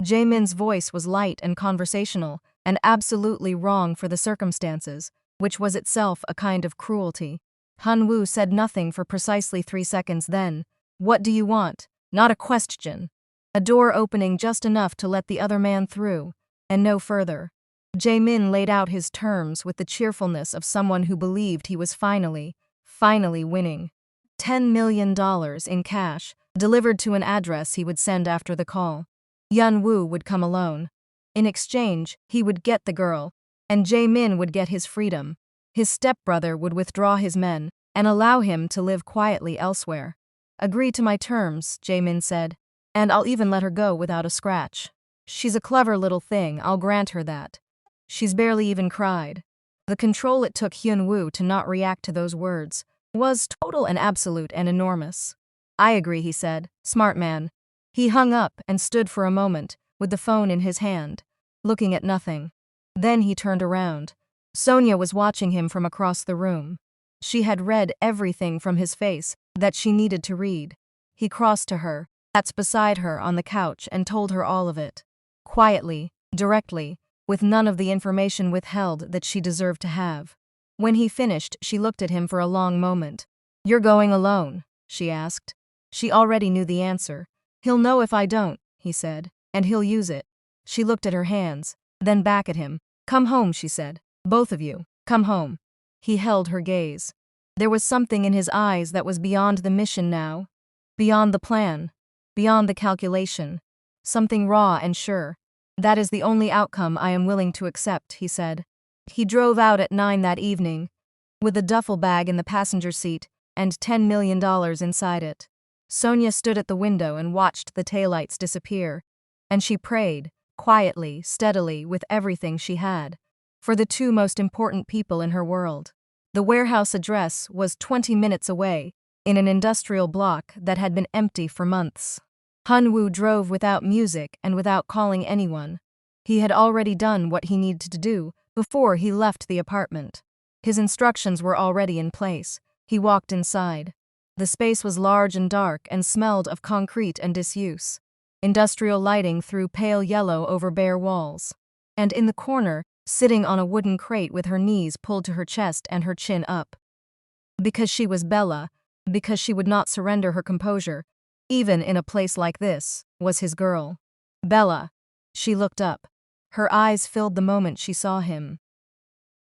Jae-min's voice was light and conversational, and absolutely wrong for the circumstances, which was itself a kind of cruelty. Hyun-Woo said nothing for precisely 3 seconds then. "What do you want?" Not a question. A door opening just enough to let the other man through, and no further. Jae-min laid out his terms with the cheerfulness of someone who believed he was finally winning. $10 million in cash, delivered to an address he would send after the call. Hyun-Woo would come alone. In exchange, he would get the girl, and Jae-min would get his freedom. His stepbrother would withdraw his men and allow him to live quietly elsewhere. "Agree to my terms," Jae-min said. "And I'll even let her go without a scratch. She's a clever little thing, I'll grant her that. She's barely even cried." The control it took Hyun-Woo to not react to those words was total and absolute and enormous. "I agree," he said. "Smart man." He hung up and stood for a moment, with the phone in his hand, looking at nothing. Then he turned around. Sonia was watching him from across the room. She had read everything from his face that she needed to read. He crossed to her, sat beside her on the couch, and told her all of it. Quietly, directly, with none of the information withheld that she deserved to have. When he finished, she looked at him for a long moment. "You're going alone?" she asked. She already knew the answer. "He'll know if I don't," he said, "and he'll use it." She looked at her hands, then back at him. "Come home," she said. "Both of you, come home." He held her gaze. There was something in his eyes that was beyond the mission now, beyond the plan, beyond the calculation. Something raw and sure. "That is the only outcome I am willing to accept," he said. He drove out at 9 that evening, with a duffel bag in the passenger seat and $10 million inside it. Sonia stood at the window and watched the taillights disappear, and she prayed, quietly, steadily, with everything she had, for the two most important people in her world. The warehouse address was 20 minutes away, in an industrial block that had been empty for months. Hyun-Woo drove without music and without calling anyone. He had already done what he needed to do before he left the apartment. His instructions were already in place. He walked inside. The space was large and dark and smelled of concrete and disuse. Industrial lighting threw pale yellow over bare walls. And in the corner, sitting on a wooden crate with her knees pulled to her chest and her chin up. Because she was Bella, because she would not surrender her composure, even in a place like this, was his girl. "Bella." She looked up. Her eyes filled the moment she saw him.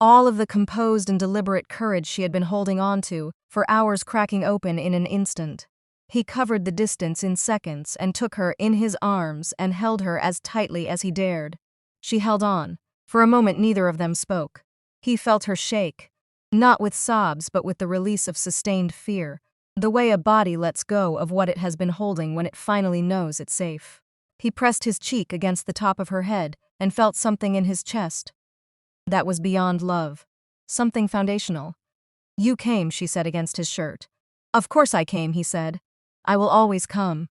All of the composed and deliberate courage she had been holding on to for hours cracking open in an instant. He covered the distance in seconds and took her in his arms and held her as tightly as he dared. She held on, For a moment neither of them spoke. He felt her shake, not with sobs but with the release of sustained fear, the way a body lets go of what it has been holding when it finally knows it's safe. He pressed his cheek against the top of her head and felt something in his chest. That was beyond love. Something foundational. "You came," she said against his shirt. "Of course I came," he said. "I will always come."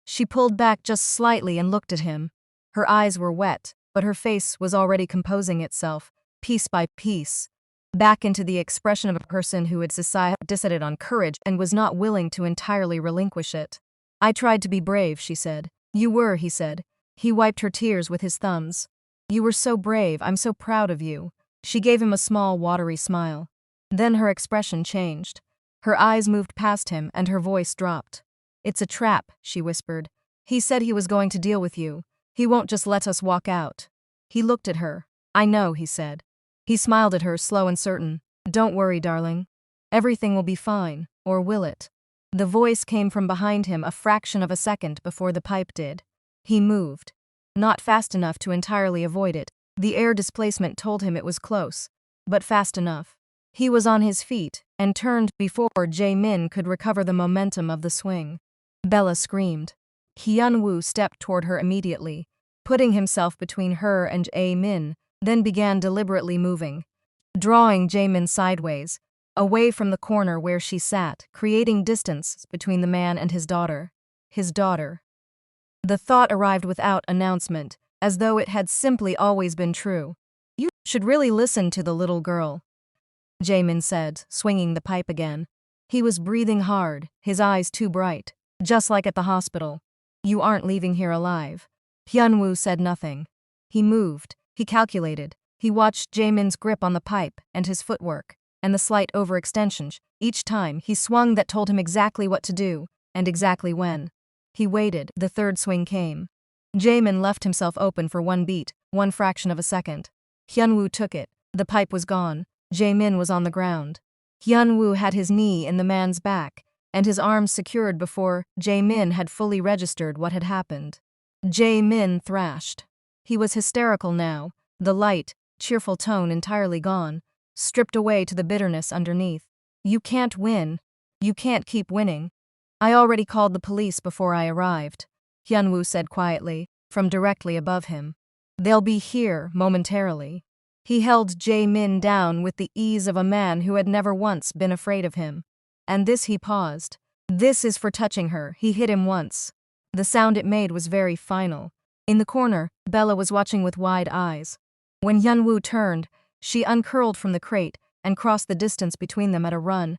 She pulled back just slightly and looked at him. Her eyes were wet, but her face was already composing itself, piece by piece, back into the expression of a person who had decided on courage and was not willing to entirely relinquish it. "I tried to be brave," she said. "You were," he said. He wiped her tears with his thumbs. "You were so brave, I'm so proud of you." She gave him a small, watery smile. Then her expression changed. Her eyes moved past him and her voice dropped. "It's a trap," she whispered. "He said he was going to deal with you. He won't just let us walk out." He looked at her. "I know," he said. He smiled at her, slow and certain. "Don't worry, darling. Everything will be fine, or will it?" The voice came from behind him a fraction of a second before the pipe did. He moved. Not fast enough to entirely avoid it. The air displacement told him it was close, but fast enough. He was on his feet and turned before Jae-min could recover the momentum of the swing. Bella screamed. Hyun-Woo stepped toward her immediately, putting himself between her and Jae-min, then began deliberately moving, drawing Jae-min sideways, away from the corner where she sat, creating distance between the man and his daughter. His daughter. The thought arrived without announcement, as though it had simply always been true. "You should really listen to the little girl," Jae-min said, swinging the pipe again. He was breathing hard, his eyes too bright, just like at the hospital. "You aren't leaving here alive." Hyun-Woo said nothing. He moved, he calculated, he watched Jae-min's grip on the pipe and his footwork, and the slight overextension each time he swung that told him exactly what to do, and exactly when. He waited. The third swing came. Jae-min left himself open for one beat, one fraction of a second. Hyun-Woo took it. The pipe was gone. Jae-min was on the ground. Hyun-Woo had his knee in the man's back, and his arms secured before Jae-min had fully registered what had happened. Jae-min thrashed. He was hysterical now, the light, cheerful tone entirely gone, stripped away to the bitterness underneath. "You can't win. You can't keep winning." "I already called the police before I arrived," Hyun-Woo said quietly, from directly above him. "They'll be here momentarily." He held Jae-min down with the ease of a man who had never once been afraid of him. "And this," he paused. "This is for touching her." He hit him once. The sound it made was very final. In the corner, Bella was watching with wide eyes. When Hyun-Woo turned, she uncurled from the crate and crossed the distance between them at a run.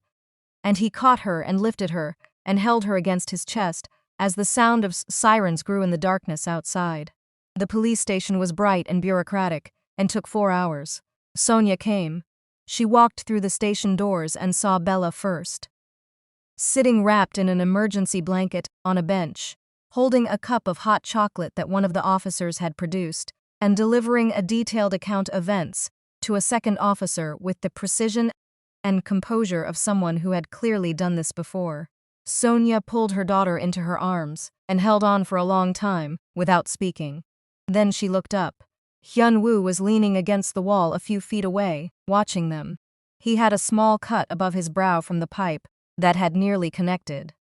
And he caught her and lifted her and held her against his chest as the sound of sirens grew in the darkness outside. The police station was bright and bureaucratic and took 4 hours. Sonia came. She walked through the station doors and saw Bella first. Sitting wrapped in an emergency blanket on a bench, holding a cup of hot chocolate that one of the officers had produced, and delivering a detailed account of events to a second officer with the precision and composure of someone who had clearly done this before. Sonia pulled her daughter into her arms and held on for a long time, without speaking. Then she looked up. Hyun-Woo was leaning against the wall a few feet away, watching them. He had a small cut above his brow from the pipe that had nearly connected,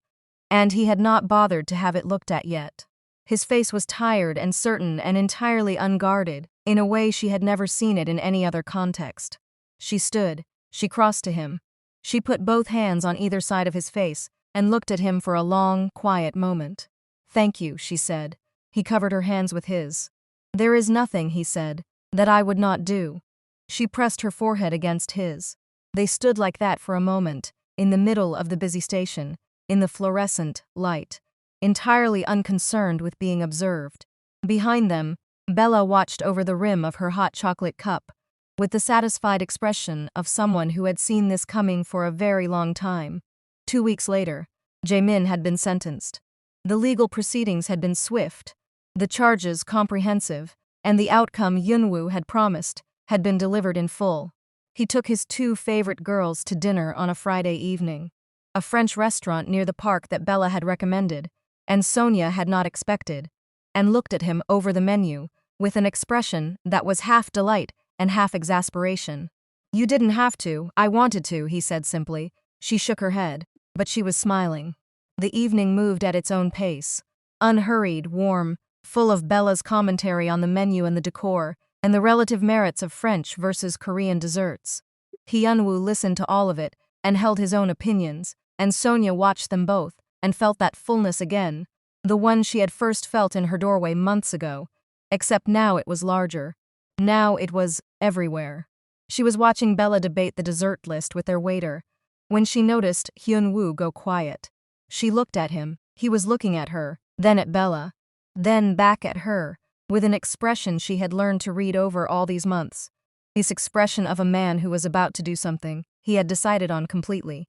and he had not bothered to have it looked at yet. His face was tired and certain and entirely unguarded, in a way she had never seen it in any other context. She stood. She crossed to him. She put both hands on either side of his face and looked at him for a long, quiet moment. "Thank you," she said. He covered her hands with his. "There is nothing," he said, "that I would not do." She pressed her forehead against his. They stood like that for a moment, in the middle of the busy station, in the fluorescent light, entirely unconcerned with being observed. Behind them, Bella watched over the rim of her hot chocolate cup, with the satisfied expression of someone who had seen this coming for a very long time. 2 weeks later, Jae-min had been sentenced. The legal proceedings had been swift, the charges comprehensive, and the outcome Hyun-Woo had promised had been delivered in full. He took his 2 favorite girls to dinner on a Friday evening, a French restaurant near the park that Bella had recommended, and Sonia had not expected, and looked at him over the menu, with an expression that was half delight and half exasperation. "You didn't have to, I wanted to," he said simply. She shook her head, but she was smiling. The evening moved at its own pace. Unhurried, warm, full of Bella's commentary on the menu and the decor, and the relative merits of French versus Korean desserts. Hyun-Woo listened to all of it, and held his own opinions, and Sonia watched them both, and felt that fullness again, the one she had first felt in her doorway months ago, except now it was larger. Now it was everywhere. She was watching Bella debate the dessert list with their waiter, when she noticed Hyun-Woo go quiet. She looked at him, he was looking at her, then at Bella, then back at her, with an expression she had learned to read over all these months. This expression of a man who was about to do something he had decided on completely,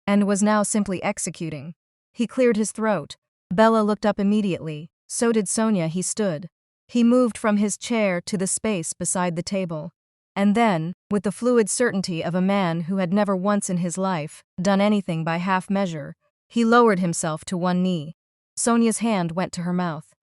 and was now simply executing. He cleared his throat. Bella looked up immediately, so did Sonia. He stood. He moved from his chair to the space beside the table. And then, with the fluid certainty of a man who had never once in his life done anything by half measure, he lowered himself to one knee. Sonia's hand went to her mouth.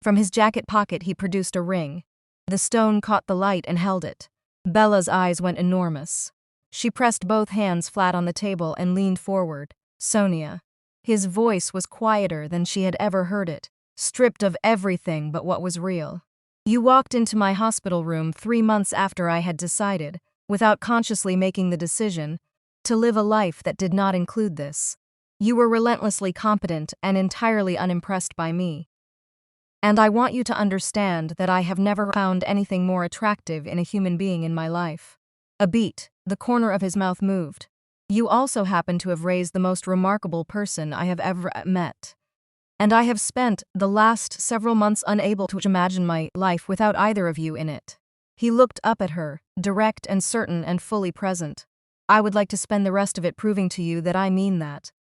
From his jacket pocket he produced a ring. The stone caught the light and held it. Bella's eyes went enormous. She pressed both hands flat on the table and leaned forward. "Sonia." His voice was quieter than she had ever heard it, stripped of everything but what was real. "You walked into my hospital room 3 months after I had decided, without consciously making the decision, to live a life that did not include this. You were relentlessly competent and entirely unimpressed by me. And I want you to understand that I have never found anything more attractive in a human being in my life." A beat, the corner of his mouth moved. "You also happen to have raised the most remarkable person I have ever met. And I have spent the last several months unable to imagine my life without either of you in it." He looked up at her, direct and certain and fully present. "I would like to spend the rest of it proving to you that I mean that.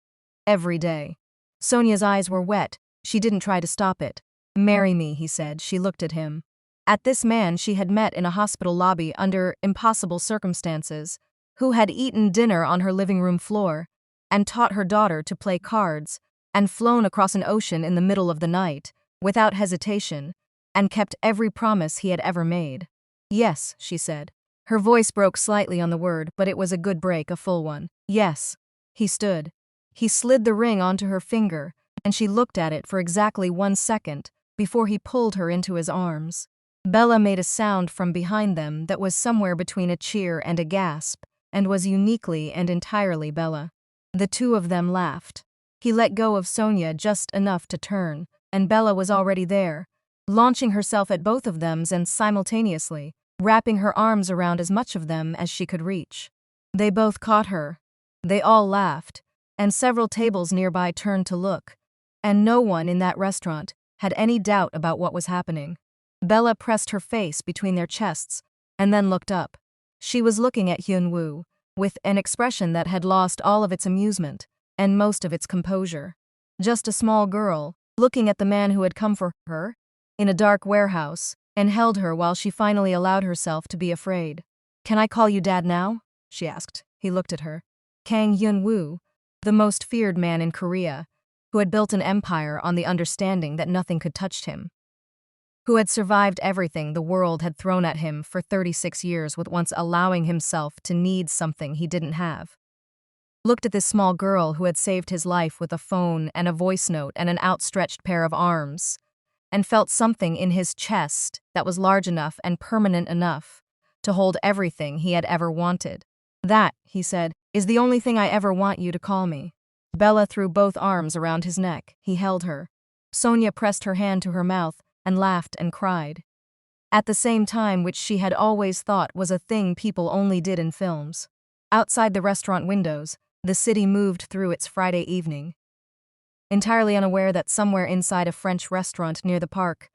Every day." Sonia's eyes were wet. She didn't try to stop it. "Marry me," he said. She looked at him. At this man she had met in a hospital lobby under impossible circumstances, who had eaten dinner on her living room floor, and taught her daughter to play cards, and flown across an ocean in the middle of the night, without hesitation, and kept every promise he had ever made. "Yes," she said. Her voice broke slightly on the word, but it was a good break, a full one. "Yes." He stood. He slid the ring onto her finger, and she looked at it for exactly 1 second, before he pulled her into his arms. Bella made a sound from behind them that was somewhere between a cheer and a gasp, and was uniquely and entirely Bella. The two of them laughed. He let go of Sonia just enough to turn, and Bella was already there, launching herself at both of them and simultaneously, wrapping her arms around as much of them as she could reach. They both caught her. They all laughed, and several tables nearby turned to look, and no one in that restaurant had any doubt about what was happening. Bella pressed her face between their chests, and then looked up. She was looking at Hyun-Woo, with an expression that had lost all of its amusement, and most of its composure. Just a small girl, looking at the man who had come for her, in a dark warehouse, and held her while she finally allowed herself to be afraid. "Can I call you Dad now?" she asked. He looked at her. Kang Hyun-Woo, the most feared man in Korea, who had built an empire on the understanding that nothing could touch him, who had survived everything the world had thrown at him for 36 years with once allowing himself to need something he didn't have, looked at this small girl who had saved his life with a phone and a voice note and an outstretched pair of arms, and felt something in his chest that was large enough and permanent enough to hold everything he had ever wanted. "That," he said, "is the only thing I ever want you to call me." Bella threw both arms around his neck. He held her. Sonia pressed her hand to her mouth and laughed and cried, at the same time, which she had always thought was a thing people only did in films. Outside the restaurant windows, the city moved through its Friday evening, entirely unaware that somewhere inside a French restaurant near the park,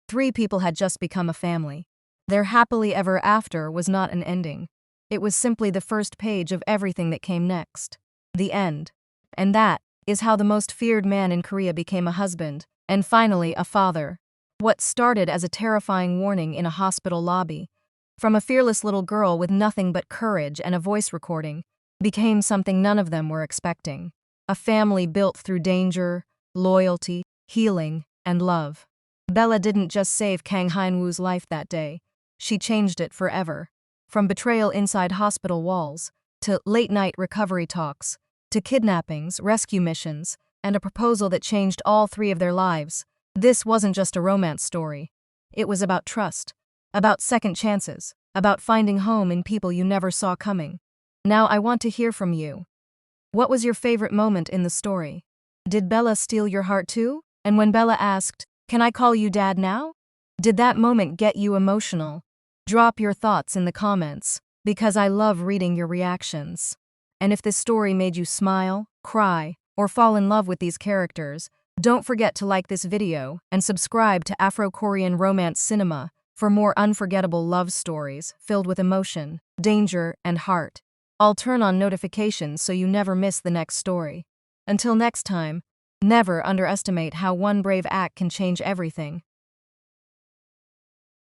3 people had just become a family. Their happily ever after was not an ending. It was simply the first page of everything that came next. The end. And that is how the most feared man in Korea became a husband, and finally a father. What started as a terrifying warning in a hospital lobby, from a fearless little girl with nothing but courage and a voice recording, became something none of them were expecting. A family built through danger, loyalty, healing, and love. Bella didn't just save Kang Hyun-Woo's life that day. She changed it forever. From betrayal inside hospital walls, to late-night recovery talks, to kidnappings, rescue missions, and a proposal that changed all three of their lives. This wasn't just a romance story. It was about trust, about second chances, about finding home in people you never saw coming. Now I want to hear from you. What was your favorite moment in the story? Did Bella steal your heart too? And when Bella asked, "Can I call you Dad now?" Did that moment get you emotional? Drop your thoughts in the comments, because I love reading your reactions. And if this story made you smile, cry, or fall in love with these characters, don't forget to like this video and subscribe to Afro-Korean romance cinema for more unforgettable love stories filled with emotion, danger, and heart. I'll turn on notifications so you never miss the next story. Until next time, never underestimate how one brave act can change everything.